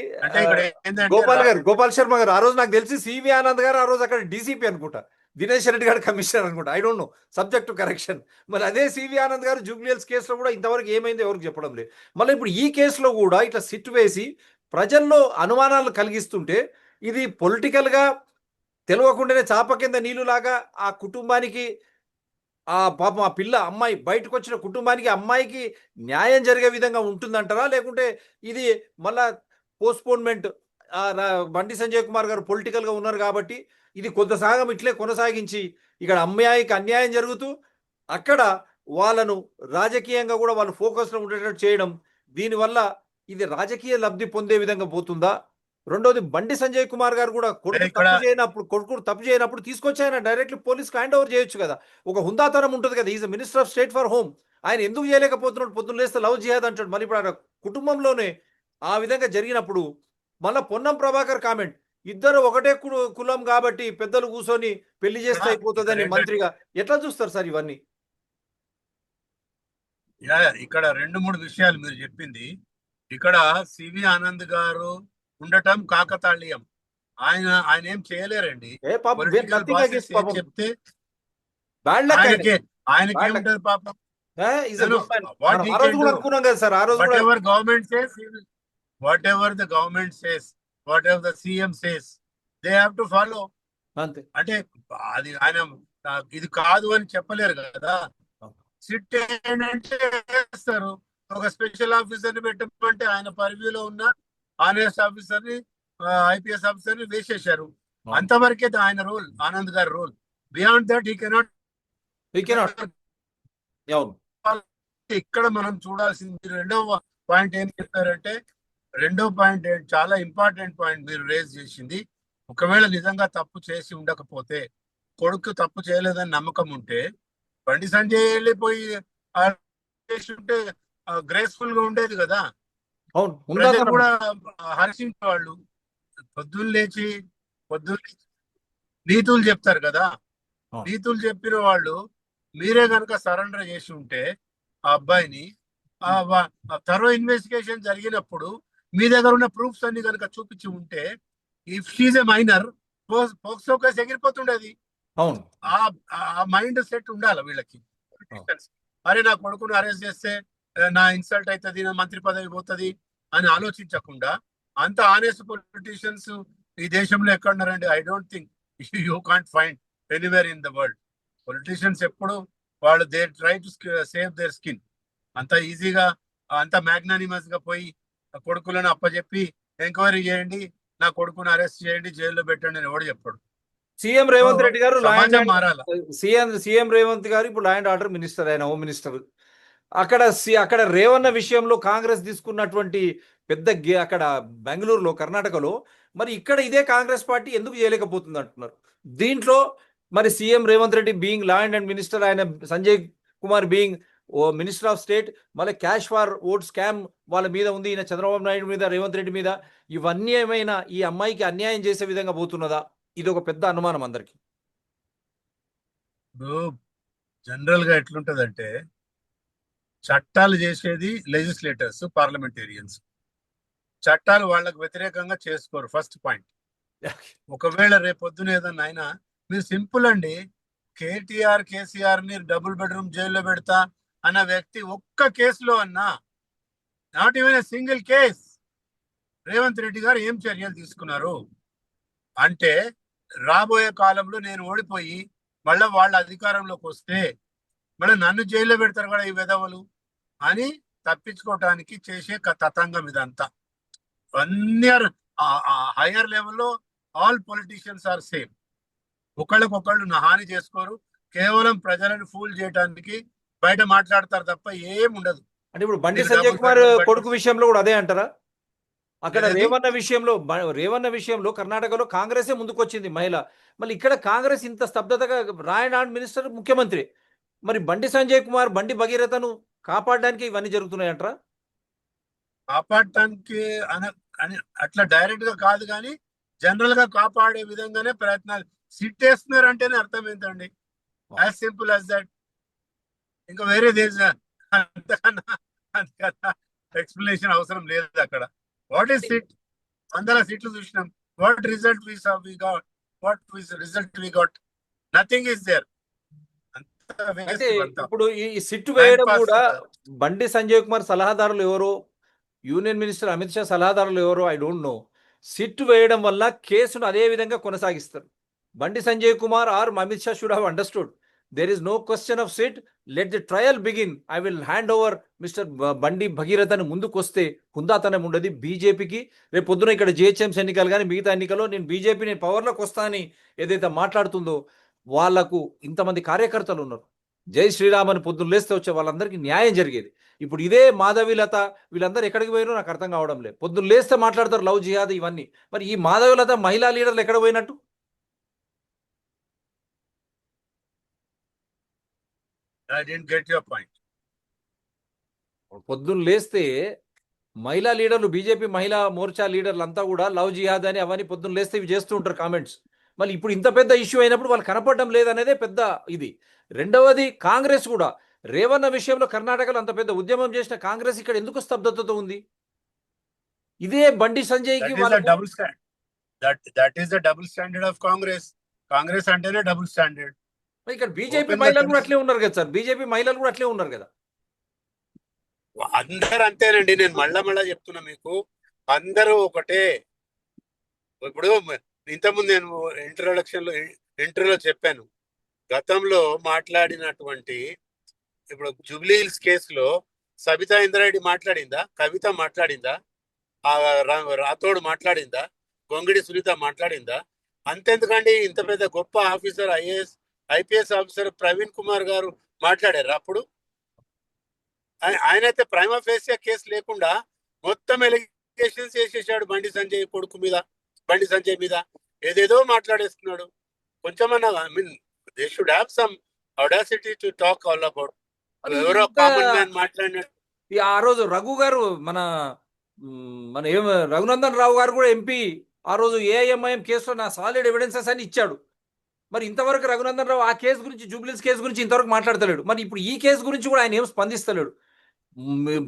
గోపాల్ శర్మ గారు, ఆ రోజు నాకు తెలిసి సివి ఆనంద్ గారు ఆ రోజు అక్కడ డీసీపీ అనుకుంటా, దినేష్ రెడ్డి గారు కమిషనర్ అనుకుంటా, I don't no, subject to correction. మరి అదే సివి ఆనంద్ గారు జూబ్లీహిల్స్ కేసులో కూడా ఇంతవరకు ఏమైందో ఎవరికి చెప్పడం లేదు. మళ్ళీ ఇప్పుడు ఈ కేసులో కూడా ఇట్లా సిట్ వేసి ప్రజల్లో అనుమానాలు కలిగిస్తుంటే ఇది పొలిటికల్గా తెలియకుండానే చాప కింద నీళ్లులాగా ఆ కుటుంబానికి, ఆ పాపం ఆ పిల్ల అమ్మాయి బయటకు వచ్చిన కుటుంబానికి అమ్మాయికి న్యాయం జరిగే విధంగా ఉంటుందంటారా, లేకుంటే ఇది మళ్ళా పోస్ట్పోన్మెంట్, బండి సంజయ్ కుమార్ గారు పొలిటికల్గా ఉన్నారు కాబట్టి ఇది కొంత సాగం ఇట్లే కొనసాగించి ఇక్కడ అమ్మాయికి అన్యాయం జరుగుతూ అక్కడ వాళ్ళను రాజకీయంగా కూడా వాళ్ళు ఫోకస్లో ఉండేటట్టు చేయడం, దీనివల్ల ఇది రాజకీయ లబ్ధి పొందే విధంగా పోతుందా? రెండోది, బండి సంజయ్ కుమార్ గారు కూడా కొడుకు తప్పు చేయనప్పుడు తీసుకొచ్చి ఆయన డైరెక్ట్లీ పోలీస్కి హ్యాండ్ ఓవర్ చేయొచ్చు కదా, ఒక హుందాతనం ఉంటుంది కదా. Is minister of state for home, ఆయన ఎందుకు చేయలేకపోతున్నాడు? పొద్దున్న లేస్తే లవ్ జిహాద్ అంటాడు. మరి ఇప్పుడు ఆయన కుటుంబంలోనే ఆ విధంగా జరిగినప్పుడు మళ్ళా పొన్నం ప్రభాకర్ కామెంట్, ఇద్దరు ఒకటే కులం కాబట్టి పెద్దలు కూర్చొని పెళ్లి చేస్తే అయిపోతుందని మంత్రిగా ఎట్లా చూస్తారు సార్ ఇవన్నీ? ఇక్కడ 2-3 విషయాలు మీరు చెప్పింది. ఇక్కడ సివి ఆనంద్ గారు ఉండటం కాకతాళీయం. ఆయన ఏం చేయలేరండి. చెప్తే ఆయనకి ఏముంటది పాపం. Whatever the government says, whatever the CM says, they have to follow. అంటే అది ఆయన ఇది కాదు అని చెప్పలేరు కదా. సిట్ ఏంటంటే చేస్తారు, ఒక స్పెషల్ ఆఫీసర్ ని పెట్టమంటే ఆయన పరివ్యూలో ఉన్న ఆనెస్ట్ ఆఫీసర్ ని, IPS ఆఫీసర్ ని వేసేశారు. అంతవరకే ఆయన రోల్, ఆనంద్ గారి role. Beyond that he cannot. ఇక్కడ మనం చూడాల్సింది రెండవ పాయింట్ ఏం చెప్పారంటే, రెండో పాయింట్ చాలా ఇంపార్టెంట్ పాయింట్ మీరు రేజ్ చేసింది. ఒకవేళ నిజంగా తప్పు చేసి ఉండకపోతే, కొడుకు తప్పు చేయలేదని నమ్మకం ఉంటే బండి సంజయ్ వెళ్ళిపోయి ఉంటే గ్రేస్ఫుల్ గా ఉండేది కదా. ప్రజలు కూడా హర్షించేవాళ్ళు. పొద్దున్న నీతులు చెప్తారు కదా, నీతులు చెప్పిన వాళ్ళు మీరే కనుక సరెండర్ చేసి ఉంటే ఆ అబ్బాయిని, థరో ఇన్వెస్టిగేషన్ జరిగినప్పుడు మీ దగ్గర ఉన్న ప్రూఫ్స్ అన్ని కనుక చూపించి ఉంటే, if she's a minor, POCSO case ఎగిరిపోతుండేది. ఆ మైండ్ సెట్ ఉండాలి వీళ్ళకి. అరే నా కొడుకును అరెస్ట్ చేస్తే నా ఇన్సల్ట్ అవుతుంది, నా మంత్రి పదవి పోతుంది అని ఆలోచించకుండా, అంత ఆనెస్ట్ పొలిటీషియన్స్ ఈ దేశంలో ఎక్కడున్నారండి? I don't think you can't find anywhere in the world. Politicians ఎప్పుడు వాళ్ళు they try to save their skin. అంత ఈజీగా, అంత మ్యాగ్నానిమస్ గా పోయి కొడుకులను అప్పచెప్పి ఎంక్వైరీ చేయండి, నా కొడుకును అరెస్ట్ చేయండి, జైల్లో పెట్టండి అని ఎవడు చెప్పాడు? సీఎం రేవంత్ రెడ్డి గారు మారాల. సీఎం రేవంత్ గారు ఇప్పుడు ల్యాండ్ ఆర్డర్ మినిస్టర్, ఆయన హోమ్ మినిస్టర్. అక్కడ రేవన్న విషయంలో కాంగ్రెస్ తీసుకున్నటువంటి పెద్ద అక్కడ బెంగళూరులో, కర్ణాటకలో, మరి ఇక్కడ ఇదే కాంగ్రెస్ పార్టీ ఎందుకు చేయలేకపోతుంది అంటున్నారు. దీంట్లో మరి CM Revanth Reddy being land and minister, ఆయన Sanjay Kumar being minister of state, మళ్ళీ క్యాష్ ఫర్ ఓట్ స్కామ్ వాళ్ళ మీద ఉంది, ఈయన చంద్రబాబు నాయుడు మీద, రేవంత్ రెడ్డి మీద. ఇవన్నీ ఏమైనా ఈ అమ్మాయికి అన్యాయం చేసే విధంగా పోతున్నదా? ఇది ఒక పెద్ద అనుమానం అందరికి. జనరల్ గా ఎట్లుంటదంటే, చట్టాలు చేసేది లెజిస్లేటర్స్, పార్లమెంటేరియన్స్. చట్టాలు వాళ్ళకు వ్యతిరేకంగా చేసుకోరు. First point. ఒకవేళ రేపొద్దున ఏదన్నా అయినా, మీరు సింపుల్ అండి, KTR, KCR ని డబుల్ బెడ్రూమ్ జైల్లో పెడతా అన్న వ్యక్తి ఒక్క కేసులో అన్నా, not even a single case, Revanth Reddy గారు ఏం చర్యలు తీసుకున్నారు అంటే, రాబోయే కాలంలో నేను ఓడిపోయి మళ్ళీ వాళ్ళ అధికారంలోకి వస్తే మళ్ళీ నన్ను జైల్లో పెడతారు కూడా ఈ విధవలు అని తప్పించుకోవటానికి చేసే తతంగం ఇదంతా. అన్ని హైయర్ లెవెల్లో ఆల్ పొలిటీషియన్స్ ఆర్ సేమ్. ఒకళ్ళకొకళ్ళు హాని చేసుకోరు, కేవలం ప్రజలను ఫూల్ చేయడానికి బయట మాట్లాడతారు తప్ప ఏం ఉండదు. అంటే ఇప్పుడు బండి సంజయ్ కుమార్ కొడుకు విషయంలో కూడా అదే అంటారా? అక్కడ రేవన్న విషయంలో కర్ణాటకలో కాంగ్రెసే ముందుకొచ్చింది మహిళ. మళ్ళీ ఇక్కడ కాంగ్రెస్ ఇంత స్తబ్దతగా, రాయన్ అండ్ మినిస్టర్ ముఖ్యమంత్రి, మరి బండి సంజయ్ కుమార్, బండి భగీరథను కాపాడడానికి ఇవన్నీ జరుగుతున్నాయంటారా? కాపాడటానికి అని అట్లా డైరెక్ట్ గా కాదు, కానీ జనరల్ గా కాపాడే విధంగానే ప్రయత్నాలు. సిట్ వేస్తున్నారు అంటేనే అర్థం ఏంటండి? As simple as that. ఇంకా వేరే దేశం అంతకన్నా ఎక్స్ప్లెనేషన్ అవసరం లేదు అక్కడ. What is SIT? 100 సీట్లు చూసినాం. What result we got? Nothing is there. అంటే ఇప్పుడు ఈ సిట్ వేయడం కూడా బండి సంజయ్ కుమార్ సలహాదారులు ఎవరో, యూనియన్ మినిస్టర్ అమిత్ షా సలహాదారులు ఎవరో ఐ డోంట్ నో. సిట్ వేయడం వల్ల కేసును అదే విధంగా కొనసాగిస్తారు. Bandi Sanjay Kumar or Amit Shah should have understood there is no question of SIT, let the trial begin, I will hand over mister Bandi Bhagirath అని ముందుకు వస్తే హుందాతనం ఉండదు బీజేపీకి. రేపు పొద్దున ఇక్కడ జిహెచ్ఎంసీ ఎన్నికలు కానీ మిగతా ఎన్నికల్లో నేను బీజేపీ నేను పవర్లోకి వస్తా అని ఏదైతే మాట్లాడుతుందో వాళ్లకు ఇంతమంది కార్యకర్తలు ఉన్నారు. జై శ్రీరామ్ అని పొద్దున్న లేస్తే వచ్చే వాళ్ళందరికీ న్యాయం జరిగేది. ఇప్పుడు ఇదే మాధవీలత వీళ్ళందరూ ఎక్కడికి పోయినో నాకు అర్థం కావడం లేదు. పొద్దున్న లేస్తే మాట్లాడతారు లవ్ జిహాద్ ఇవన్నీ, మరి ఈ మాధవీలత మహిళా లీడర్లు ఎక్కడ పోయినట్టు? I didn't get your point. పొద్దున్న లేస్తే మహిళా లీడర్లు బీజేపీ మహిళా మోర్చా లీడర్లు అంతా కూడా లవ్ జిహాద్ అని అవన్నీ పొద్దున్న లేస్తే ఇవి చేస్తూ ఉంటారు కామెంట్స్. మళ్ళీ ఇప్పుడు ఇంత పెద్ద ఇష్యూ అయినప్పుడు వాళ్ళు కనపడడం లేదనేదే పెద్ద ఇది. రెండవది కాంగ్రెస్ కూడా రేవన్న విషయంలో కర్ణాటకలో అంత పెద్ద ఉద్యమం చేసిన కాంగ్రెస్ ఇక్కడ ఎందుకు స్తబ్దతతో ఉంది? ఇదే బండి సంజయ్కి That is the double standard of Congress. Congress అంటేనే డబుల్ స్టాండర్డ్. ఇక్కడ బీజేపీ మహిళలు కూడా అట్లే ఉన్నారు కదా సార్, బీజేపీ మహిళలు కూడా అట్లే ఉన్నారు కదా. అందరు అంతేనండి. నేను మళ్ళా చెప్తున్నా మీకు, అందరూ ఒకటే. ఇప్పుడు ఇంతకుముందు నేను ఇంటర్వ్యూలో చెప్పాను, గతంలో మాట్లాడినటువంటి ఇప్పుడు జూబ్లీ హిల్స్ కేసులో సబితా ఇంద్రారెడ్డి మాట్లాడిందా, కవిత మాట్లాడిందా, రాథోడ్ మాట్లాడిందా, గొంగిడి సునీత మాట్లాడిందా? అంతెందుకండి, ఇంత పెద్ద గొప్ప officer IPS officer Praveen Kumar గారు మాట్లాడారు. అప్పుడు ఆయన అయితే ప్రైమా ఫేసియా కేసు లేకుండా మొత్తం ఎలిగేషన్స్ చేసేసాడు బండి సంజయ్ కొడుకు మీద, బండి సంజయ్ మీద ఏదేదో మాట్లాడేస్తున్నాడు. కొంచెమన్నా I mean they should have some audacity to talk all about. ఎవరో కామన్ మ్యాన్ మాట్లాడినట్టు. ఆ రోజు రఘు గారు మన ఏం రఘునందన్ రావు గారు కూడా ఎంపీ ఆ రోజు ఏఐఎంఐఎం కేసులో నా సాలిడ్ ఎవిడెన్సెస్ అని ఇచ్చాడు. మరి ఇంతవరకు రఘునందన్ రావు ఆ కేసు గురించి, జూబ్లీస్ కేసు గురించి ఇంతవరకు మాట్లాడతలేడు. మరి ఇప్పుడు ఈ కేసు గురించి కూడా ఆయన ఏం స్పందిస్తలేడు.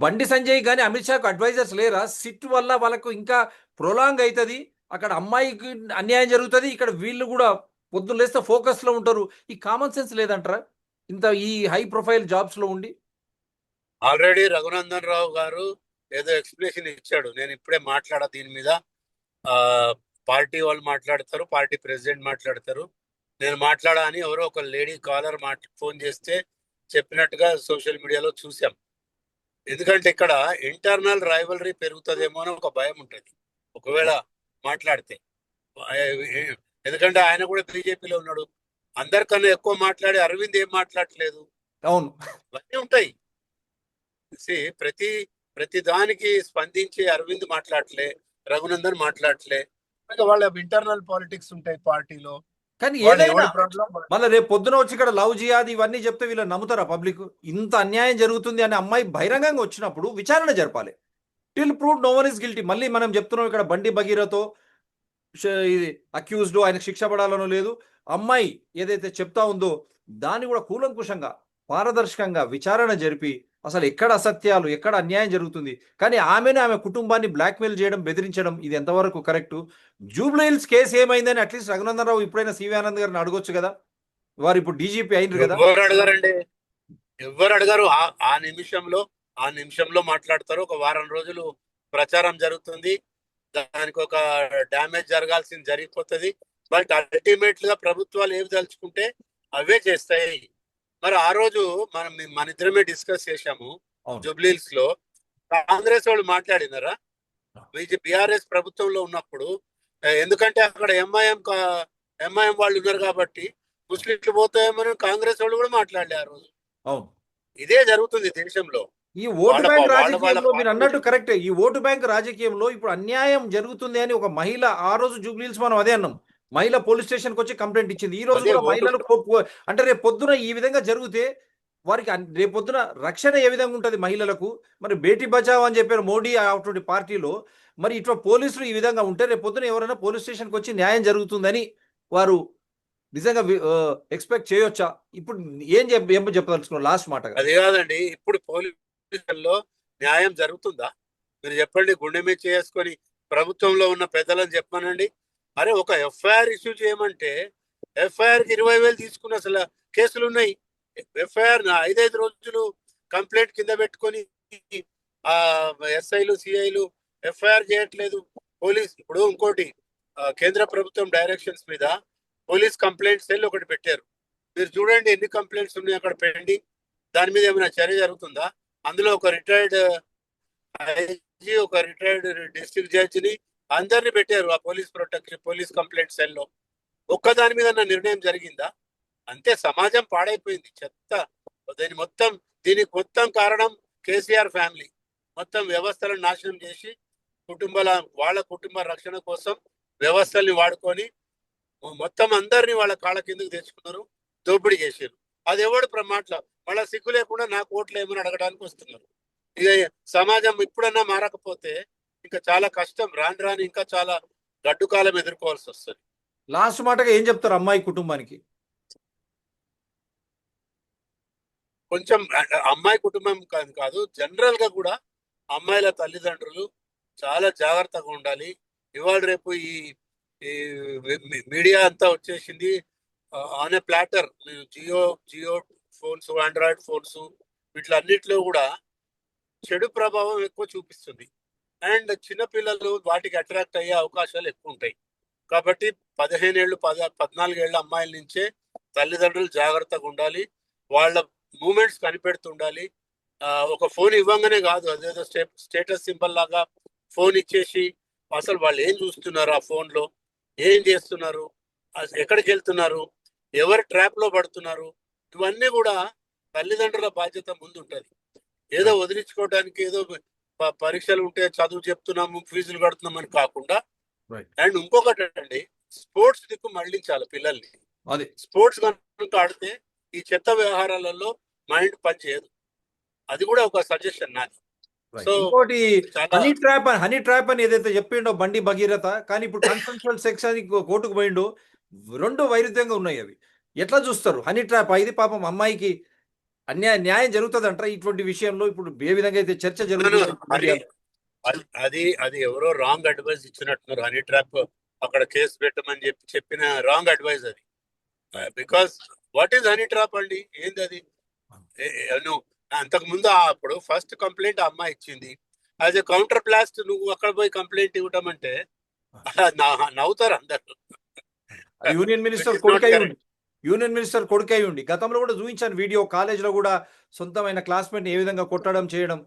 బండి సంజయ్ కానీ అమిత్ షాకు అడ్వైజర్స్ లేరా? సిట్ వల్ల వాళ్ళకు ఇంకా ప్రొలాంగ్ అవుతుంది, అక్కడ అమ్మాయికి అన్యాయం జరుగుతుంది, ఇక్కడ వీళ్ళు కూడా పొద్దున్న లేస్తే ఫోకస్ లో ఉంటారు. ఈ కామన్ సెన్స్ లేదంటారా ఇంత ఈ హై ప్రొఫైల్ జాబ్స్ లో ఉండి? ఆల్రెడీ రఘునందన్ రావు గారు ఏదో ఎక్స్ప్లెనేషన్ ఇచ్చాడు. నేను ఇప్పుడే మాట్లాడా దీని మీద. పార్టీ వాళ్ళు మాట్లాడతారు, పార్టీ ప్రెసిడెంట్ మాట్లాడతారు, నేను మాట్లాడా అని ఎవరో ఒక లేడీ కాలర్ ఫోన్ చేస్తే చెప్పినట్టుగా సోషల్ మీడియాలో చూసాం. ఎందుకంటే ఇక్కడ ఇంటర్నల్ రైవలరీ పెరుగుతుందేమో అని ఒక భయం ఉంటుంది ఒకవేళ మాట్లాడితే. ఎందుకంటే ఆయన కూడా బీజేపీలో ఉన్నాడు. అందరికన్నా ఎక్కువ మాట్లాడి అరవింద్ ఏం మాట్లాడలేదు. అవును, ఇవన్నీ ఉంటాయి. ప్రతి దానికి స్పందించి అరవింద్ మాట్లాడలే, రఘునందన్ మాట్లాడలే. వాళ్ళ ఇంటర్నల్ పాలిటిక్స్ ఉంటాయి పార్టీలో. కానీ ఏదైనా మళ్ళీ రేపు పొద్దున వచ్చి ఇక్కడ లవ్ జిహాద్ ఇవన్నీ చెప్తే వీళ్ళు నమ్ముతారా పబ్లిక్? ఇంత అన్యాయం జరుగుతుంది అని అమ్మాయి బహిరంగంగా వచ్చినప్పుడు విచారణ జరపాలి. Till prove no one is guilty. మళ్ళీ మనం చెప్తున్నాం ఇక్కడ బండి భగీరథతో ఇది అక్యూజ్డ్, ఆయనకు శిక్ష పడాలనో లేదు. అమ్మాయి ఏదైతే చెప్తా ఉందో దాన్ని కూడా కూలంకుషంగా పారదర్శకంగా విచారణ జరిపి అసలు ఎక్కడ అసత్యాలు, ఎక్కడ అన్యాయం జరుగుతుంది, కానీ ఆమెను ఆమె కుటుంబాన్ని బ్లాక్మెయిల్ చేయడం, బెదిరించడం ఇది ఎంతవరకు కరెక్ట్? జూబ్లీ హిల్స్ కేసు ఏమైందని అట్లీస్ట్ రఘునందన్ రావు ఇప్పుడైనా సివి ఆనంద్ గారిని అడగొచ్చు కదా. వారు ఇప్పుడు డీజీపీ అయినరు కదా. ఎవరు అడగారు? ఆ నిమిషంలో మాట్లాడతారు. ఒక వారం రోజులు ప్రచారం జరుగుతుంది, దానికి ఒక డ్యామేజ్ జరగాల్సింది జరిగిపోతుంది. బట్ అల్టిమేట్ గా ప్రభుత్వాలు ఏవి తలుచుకుంటే అవే చేస్తాయి. మరి ఆ రోజు మన ఇద్దరమే డిస్కస్ చేశాము జూబ్లీ హిల్స్ లో. కాంగ్రెస్ వాళ్ళు మాట్లాడినారా? బీఆర్ఎస్ ప్రభుత్వంలో ఉన్నప్పుడు, ఎందుకంటే అక్కడ ఎంఐఎం వాళ్ళు ఉన్నారు కాబట్టి ముస్లింలు పోతాయేమని కాంగ్రెస్ వాళ్ళు కూడా మాట్లాడలే ఆ రోజు. ఇదే జరుగుతుంది దేశంలో. ఈ ఓటు బ్యాంక్ రాజకీయంలో మీరు అన్నట్టు కరెక్టే. ఈ ఓటు బ్యాంక్ రాజకీయంలో ఇప్పుడు అన్యాయం జరుగుతుంది అని ఒక మహిళ ఆ రోజు జూబ్లీ హిల్స్ మనం అదే అన్నాం, మహిళ పోలీస్ స్టేషన్కి వచ్చి కంప్లైంట్ ఇచ్చింది. ఈ రోజు కూడా మహిళలు అంటే రేపు పొద్దున ఈ విధంగా జరిగితే వారికి రేపు పొద్దున రక్షణ ఏ విధంగా ఉంటుంది మహిళలకు? మరి బేటీ బచావ్ అని చెప్పారు మోడీ అటువంటి పార్టీలో, మరి ఇట్లా పోలీసులు ఈ విధంగా ఉంటే రేపు పొద్దున ఎవరైనా పోలీస్ స్టేషన్కి వచ్చి న్యాయం జరుగుతుందని వారు నిజంగా ఎక్స్పెక్ట్ చేయొచ్చా? ఇప్పుడు ఏం చెప్పదలుచుకున్నారు లాస్ట్ మాట? అది కాదండి, ఇప్పుడు పోలీసుల్లో న్యాయం జరుగుతుందా? మీరు చెప్పండి. గుండె మీద చేసుకొని ప్రభుత్వంలో ఉన్న పెద్దలను చెప్పానండి. అరే ఒక ఎఫ్ఐఆర్ ఇష్యూ చేయమంటే ఎఫ్ఐఆర్ కి 20,000 తీసుకున్న అసలు కేసులు ఉన్నాయి. ఎఫ్ఐఆర్ 5 రోజులు కంప్లైంట్ కింద పెట్టుకొని ఆ ఎస్ఐలు సిఐలు ఎఫ్ఐఆర్ చేయట్లేదు. పోలీస్ ఇప్పుడు ఇంకోటి కేంద్ర ప్రభుత్వం డైరెక్షన్స్ మీద పోలీస్ కంప్లైంట్ సెల్ ఒకటి పెట్టారు. మీరు చూడండి ఎన్ని కంప్లైంట్స్ ఉన్నాయి అక్కడ పెండింగ్. దాని మీద ఏమైనా చర్య జరుగుతుందా? అందులో ఒక రిటైర్డ్ ఐజీ, ఒక రిటైర్డ్ డిస్ట్రిక్ట్ జడ్జిని అందరిని పెట్టారు ఆ పోలీస్ కంప్లైంట్ సెల్లో. ఒక్క దాని మీద నిర్ణయం జరిగిందా? అంతే, సమాజం పాడైపోయింది, చెత్త. దీనికి మొత్తం కారణం కేసీఆర్ ఫ్యామిలీ. మొత్తం వ్యవస్థలను నాశనం చేసి వాళ్ళ కుటుంబ రక్షణ కోసం వ్యవస్థల్ని వాడుకొని మొత్తం అందరినీ వాళ్ళ కాళ్ళ కిందకు తెచ్చుకున్నారు, దోపిడీ చేశారు. అది ఎవడు ప్రమాట్ల మళ్ళా సిగ్గు లేకుండా నాకు ఓట్లు ఏమని అడగడానికి వస్తున్నారు. ఇక సమాజం ఇప్పుడన్నా మారకపోతే ఇంకా చాలా కష్టం. రాను ఇంకా చాలా గడ్డు కాలం ఎదుర్కోవాల్సి వస్తుంది. లాస్ట్ మాటగా ఏం చెప్తారు అమ్మాయి కుటుంబానికి? కొంచెం అమ్మాయి కుటుంబం కాదు జనరల్ గా కూడా అమ్మాయిల తల్లిదండ్రులు చాలా జాగ్రత్తగా ఉండాలి. ఇవాళ రేపు ఈ మీడియా అంతా వచ్చేసింది on a platter. Jio phones, Android phones, వీటిలన్నిటిలో కూడా చెడు ప్రభావం ఎక్కువ చూపిస్తుంది. అండ్ చిన్నపిల్లలు వాటికి అట్రాక్ట్ అయ్యే అవకాశాలు ఎక్కువ ఉంటాయి. కాబట్టి 15 ఏళ్ళు 14 ఏళ్ళ అమ్మాయిల నుంచే తల్లిదండ్రులు జాగ్రత్తగా ఉండాలి. వాళ్ళ మూమెంట్స్ కనిపెడుతుండాలి. ఒక ఫోన్ ఇవ్వంగానే కాదు, అదేదో స్టేటస్ సింబల్ లాగా ఫోన్ ఇచ్చేసి అసలు వాళ్ళు ఏం చూస్తున్నారు, ఆ ఫోన్లో ఏం చేస్తున్నారు, ఎక్కడికి వెళ్తున్నారు, ఎవరు ట్రాప్ లో పడుతున్నారు, ఇవన్నీ కూడా తల్లిదండ్రుల బాధ్యత ముందు ఉంటుంది. ఏదో వదిలించుకోవడానికి ఏదో పరీక్షలు ఉంటే చదువు చెప్తున్నాము, ఫీజులు కడుతున్నాం అని కాకుండా. అండ్ ఇంకొకటి అండి, స్పోర్ట్స్ దిక్కు మళ్ళించాలి పిల్లల్ని. అది స్పోర్ట్స్ కనుక ఆడితే ఈ చెత్త వ్యవహారాలలో మైండ్ పనిచేయదు. అది కూడా ఒక సజెషన్ నాది. సో ఇంకోటి హనీ ట్రాప్ అని ఏదైతే చెప్పిండో బండి భగీరథ, కానీ ఇప్పుడు కన్సెన్షువల్ సెక్స్ అని కోర్టుకు పోయిండు. రెండు వైరుధ్యంగా ఉన్నాయి. అవి ఎట్లా చూస్తారు? హనీ ట్రాప్ ఇది పాపం అమ్మాయికి న్యాయం జరుగుతుంది అంటారా ఇటువంటి విషయంలో? ఇప్పుడు ఏ విధంగా అయితే చర్చ జరుగుతుంది, అది ఎవరో రాంగ్ అడ్వైస్ ఇచ్చినట్టున్నారు. హనీ ట్రాప్ అక్కడ కేసు పెట్టమని చెప్పిన రాంగ్ అడ్వైస్ అది. Because what is honey trap అండి? ఏంది అది? నువ్వు అంతకు ముందు అప్పుడు ఫస్ట్ కంప్లైంట్ ఆ అమ్మాయి ఇచ్చింది. యాజ్ ఎ కౌంటర్ బ్లాస్ట్ నువ్వు అక్కడ పోయి కంప్లైంట్ ఇవ్వటం అంటే నవ్వుతారు అందరు. యూనియన్ మినిస్టర్ కొడుకై ఉండి గతంలో కూడా చూపించాను వీడియో. కాలేజ్ లో కూడా సొంతమైన క్లాస్మేట్ ఏ విధంగా కొట్టడం చేయడం,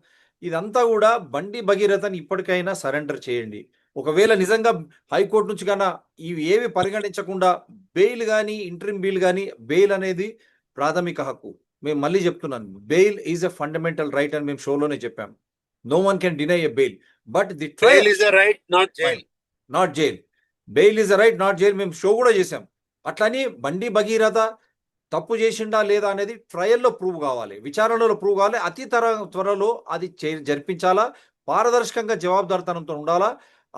ఇదంతా కూడా బండి భగీరథని ఇప్పటికైనా సరెండర్ చేయండి. ఒకవేళ నిజంగా హైకోర్టు నుంచి కన్నా ఇవి ఏవి పరిగణించకుండా బెయిల్ కానీ ఇంటరిమ్ బెయిల్ కానీ, బెయిల్ అనేది ప్రాథమిక హక్కు. మేము మళ్ళీ చెప్తున్నాను, bail is a fundamental right అని మేము షోలోనే చెప్పాం. No one can deny a bail, but the trial is a right not jail. Bail is a right not jail మేము షో కూడా చేసాం. అట్లని బండి భగీరథ తప్పు చేసిండా లేదా అనేది ట్రయల్లో ప్రూవ్ కావాలి, విచారణలో ప్రూవ్ కావాలి. అతి త్వరలో అది జరిపించాలా, పారదర్శకంగా జవాబుదారితనంతో ఉండాలా.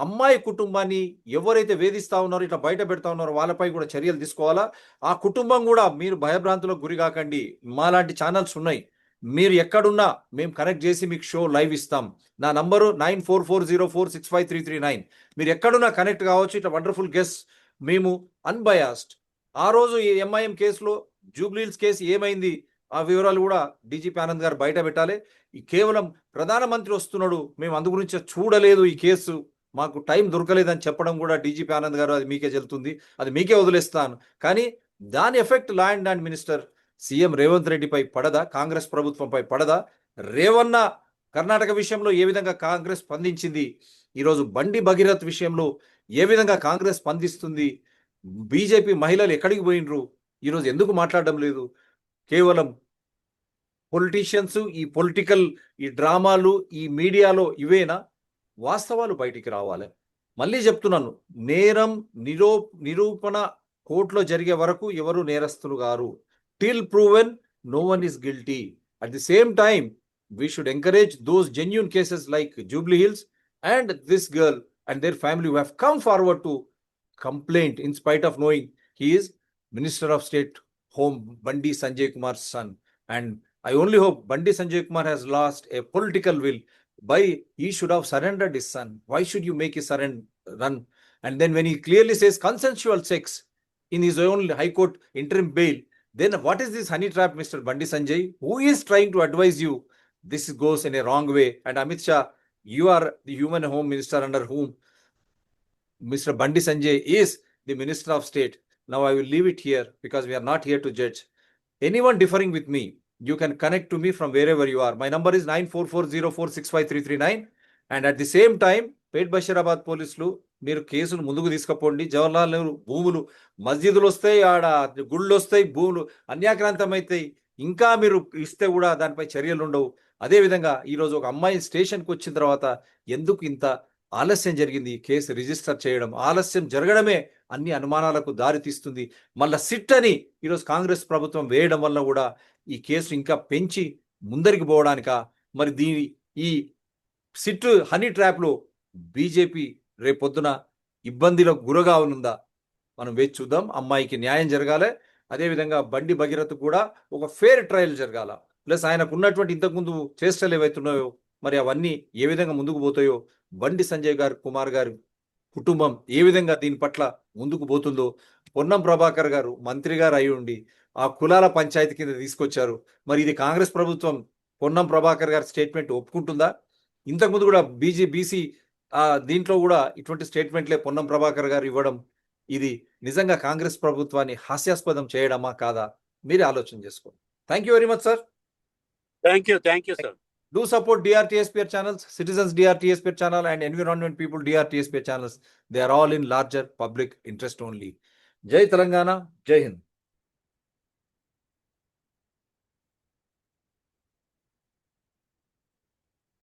అమ్మాయి కుటుంబాన్ని ఎవరైతే వేధిస్తా ఉన్నారో, ఇట్లా బయట పెడతా ఉన్నారో వాళ్ళపై కూడా చర్యలు తీసుకోవాలా. ఆ కుటుంబం కూడా మీరు భయభ్రాంతులకు గురి కాకండి. మాలాంటి ఛానల్స్ ఉన్నాయి, మీరు ఎక్కడున్నా మేము కనెక్ట్ చేసి మీకు షో లైవ్ ఇస్తాం. నా నంబరు 9440465339. మీరు ఎక్కడున్నా కనెక్ట్ కావచ్చు. ఇట్లా వండర్ఫుల్ గెస్ట్, మేము అన్బయాస్డ్. ఆ రోజు ఈ ఎంఐఎం కేసులో జూబ్లీహిల్స్ కేసు ఏమైంది ఆ వివరాలు కూడా డీజీపీ ఆనంద్ గారు బయట పెట్టాలి. ఈ కేవలం ప్రధానమంత్రి వస్తున్నాడు, మేము అందు గురించి చూడలేదు, ఈ కేసు మాకు టైం దొరకలేదని చెప్పడం కూడా డీజీపీ ఆనంద్ గారు అది మీకే చెల్లుతుంది, అది మీకే వదిలేస్తాను. కానీ దాని effect law and order minister CM Revanth రెడ్డిపై పడదా? కాంగ్రెస్ ప్రభుత్వంపై పడదా? రేవన్న కర్ణాటక విషయంలో ఏ విధంగా కాంగ్రెస్ స్పందించింది, ఈరోజు బండి భగీరథ్ విషయంలో ఏ విధంగా కాంగ్రెస్ స్పందిస్తుంది? బీజేపీ మహిళలు ఎక్కడికి పోయినరు? ఈరోజు ఎందుకు మాట్లాడడం లేదు? కేవలం పొలిటీషియన్స్, ఈ పొలిటికల్ ఈ డ్రామాలు, ఈ మీడియాలో ఇవేనా? వాస్తవాలు బయటికి రావాలి. మళ్ళీ చెప్తున్నాను, నేరం నిరూపణ కోర్టులో జరిగే వరకు ఎవరు నేరస్తులు గారు. Till proven no one is guilty. At the same time, we should encourage those genuine cases like Jubilee Hills and this girl and their family who have come forward to complain in spite of knowing he is Minister of State Home Bandi Sanjay Kumar's son. And I only hope Bandi Sanjay Kumar has lost a political will by he should have surrendered his son. Why should you make his run? And then when he clearly says consensual sex, in his own High Court interim bail, then what is this honey trap, Mr. Bandi Sanjay? Who is trying to advise you? This goes in a wrong way. And Amit Shah, you are the Human Home Minister under whom Mr. Bandi Sanjay is the Minister of State. Now I will leave it here because we are not here to judge. Anyone differing with me, you can connect to me from wherever you are. My number is 9440465339. And at the same time, Pet Bashirabad పోలీసులు మీరు కేసులు ముందుకు తీసుకుపోండి. జవహర్లాల్ నెహ్రూ భూములు మస్జిదులు వస్తాయి, ఆడ గుళ్ళు వస్తాయి, భూములు అన్యాక్రాంతమైతాయి. ఇంకా మీరు ఇస్తే కూడా దానిపై చర్యలు ఉండవు. అదేవిధంగా ఈరోజు ఒక అమ్మాయి స్టేషన్కి వచ్చిన తర్వాత ఎందుకు ఇంత ఆలస్యం జరిగింది కేసు రిజిస్టర్ చేయడం? ఆలస్యం జరగడమే అన్ని అనుమానాలకు దారి తీస్తుంది. మళ్ళా సిట్ అని ఈరోజు కాంగ్రెస్ ప్రభుత్వం వేయడం వల్ల కూడా ఈ కేసు ఇంకా పెంచి ముందరికి పోవడానిక? మరి ఈ సిట్ హనీ ట్రాప్లో బీజేపీ రేపొద్దున ఇబ్బందిలో గురగానుందా? మనం వేచి చూద్దాం. అమ్మాయికి న్యాయం జరగాలి. అదేవిధంగా బండి భగీరథ్ కూడా ఒక ఫేర్ ట్రయల్ జరగాల. ప్లస్ ఆయనకు ఉన్నటువంటి ఇంతకుముందు చేష్టలు ఏవైతున్నాయో మరి అవన్నీ ఏ విధంగా ముందుకు పోతాయో, బండి సంజయ్ గారు కుమార్ గారు కుటుంబం ఏ విధంగా దీని పట్ల ముందుకు పోతుందో, పొన్నం ప్రభాకర్ గారు మంత్రి గారు అయి ఉండి ఆ కులాల పంచాయతీ కింద తీసుకొచ్చారు. మరి ఇది కాంగ్రెస్ ప్రభుత్వం పొన్నం ప్రభాకర్ గారి స్టేట్మెంట్ ఒప్పుకుంటుందా? ఇంతకుముందు కూడా బీసీ దీంట్లో కూడా ఇటువంటి స్టేట్మెంట్లే పొన్నం ప్రభాకర్ గారు ఇవ్వడం, ఇది నిజంగా కాంగ్రెస్ ప్రభుత్వాన్ని హాస్యాస్పదం చేయడమా కాదా? మీరే ఆలోచన చేసుకోండి. Thank you very much sir. Thank you sir. Do support DRTSPR channels, Citizens DRTSPR channel and Environment People DRTSPR channels. They are all in larger public interest only. Jai Telangana, Jai Hind.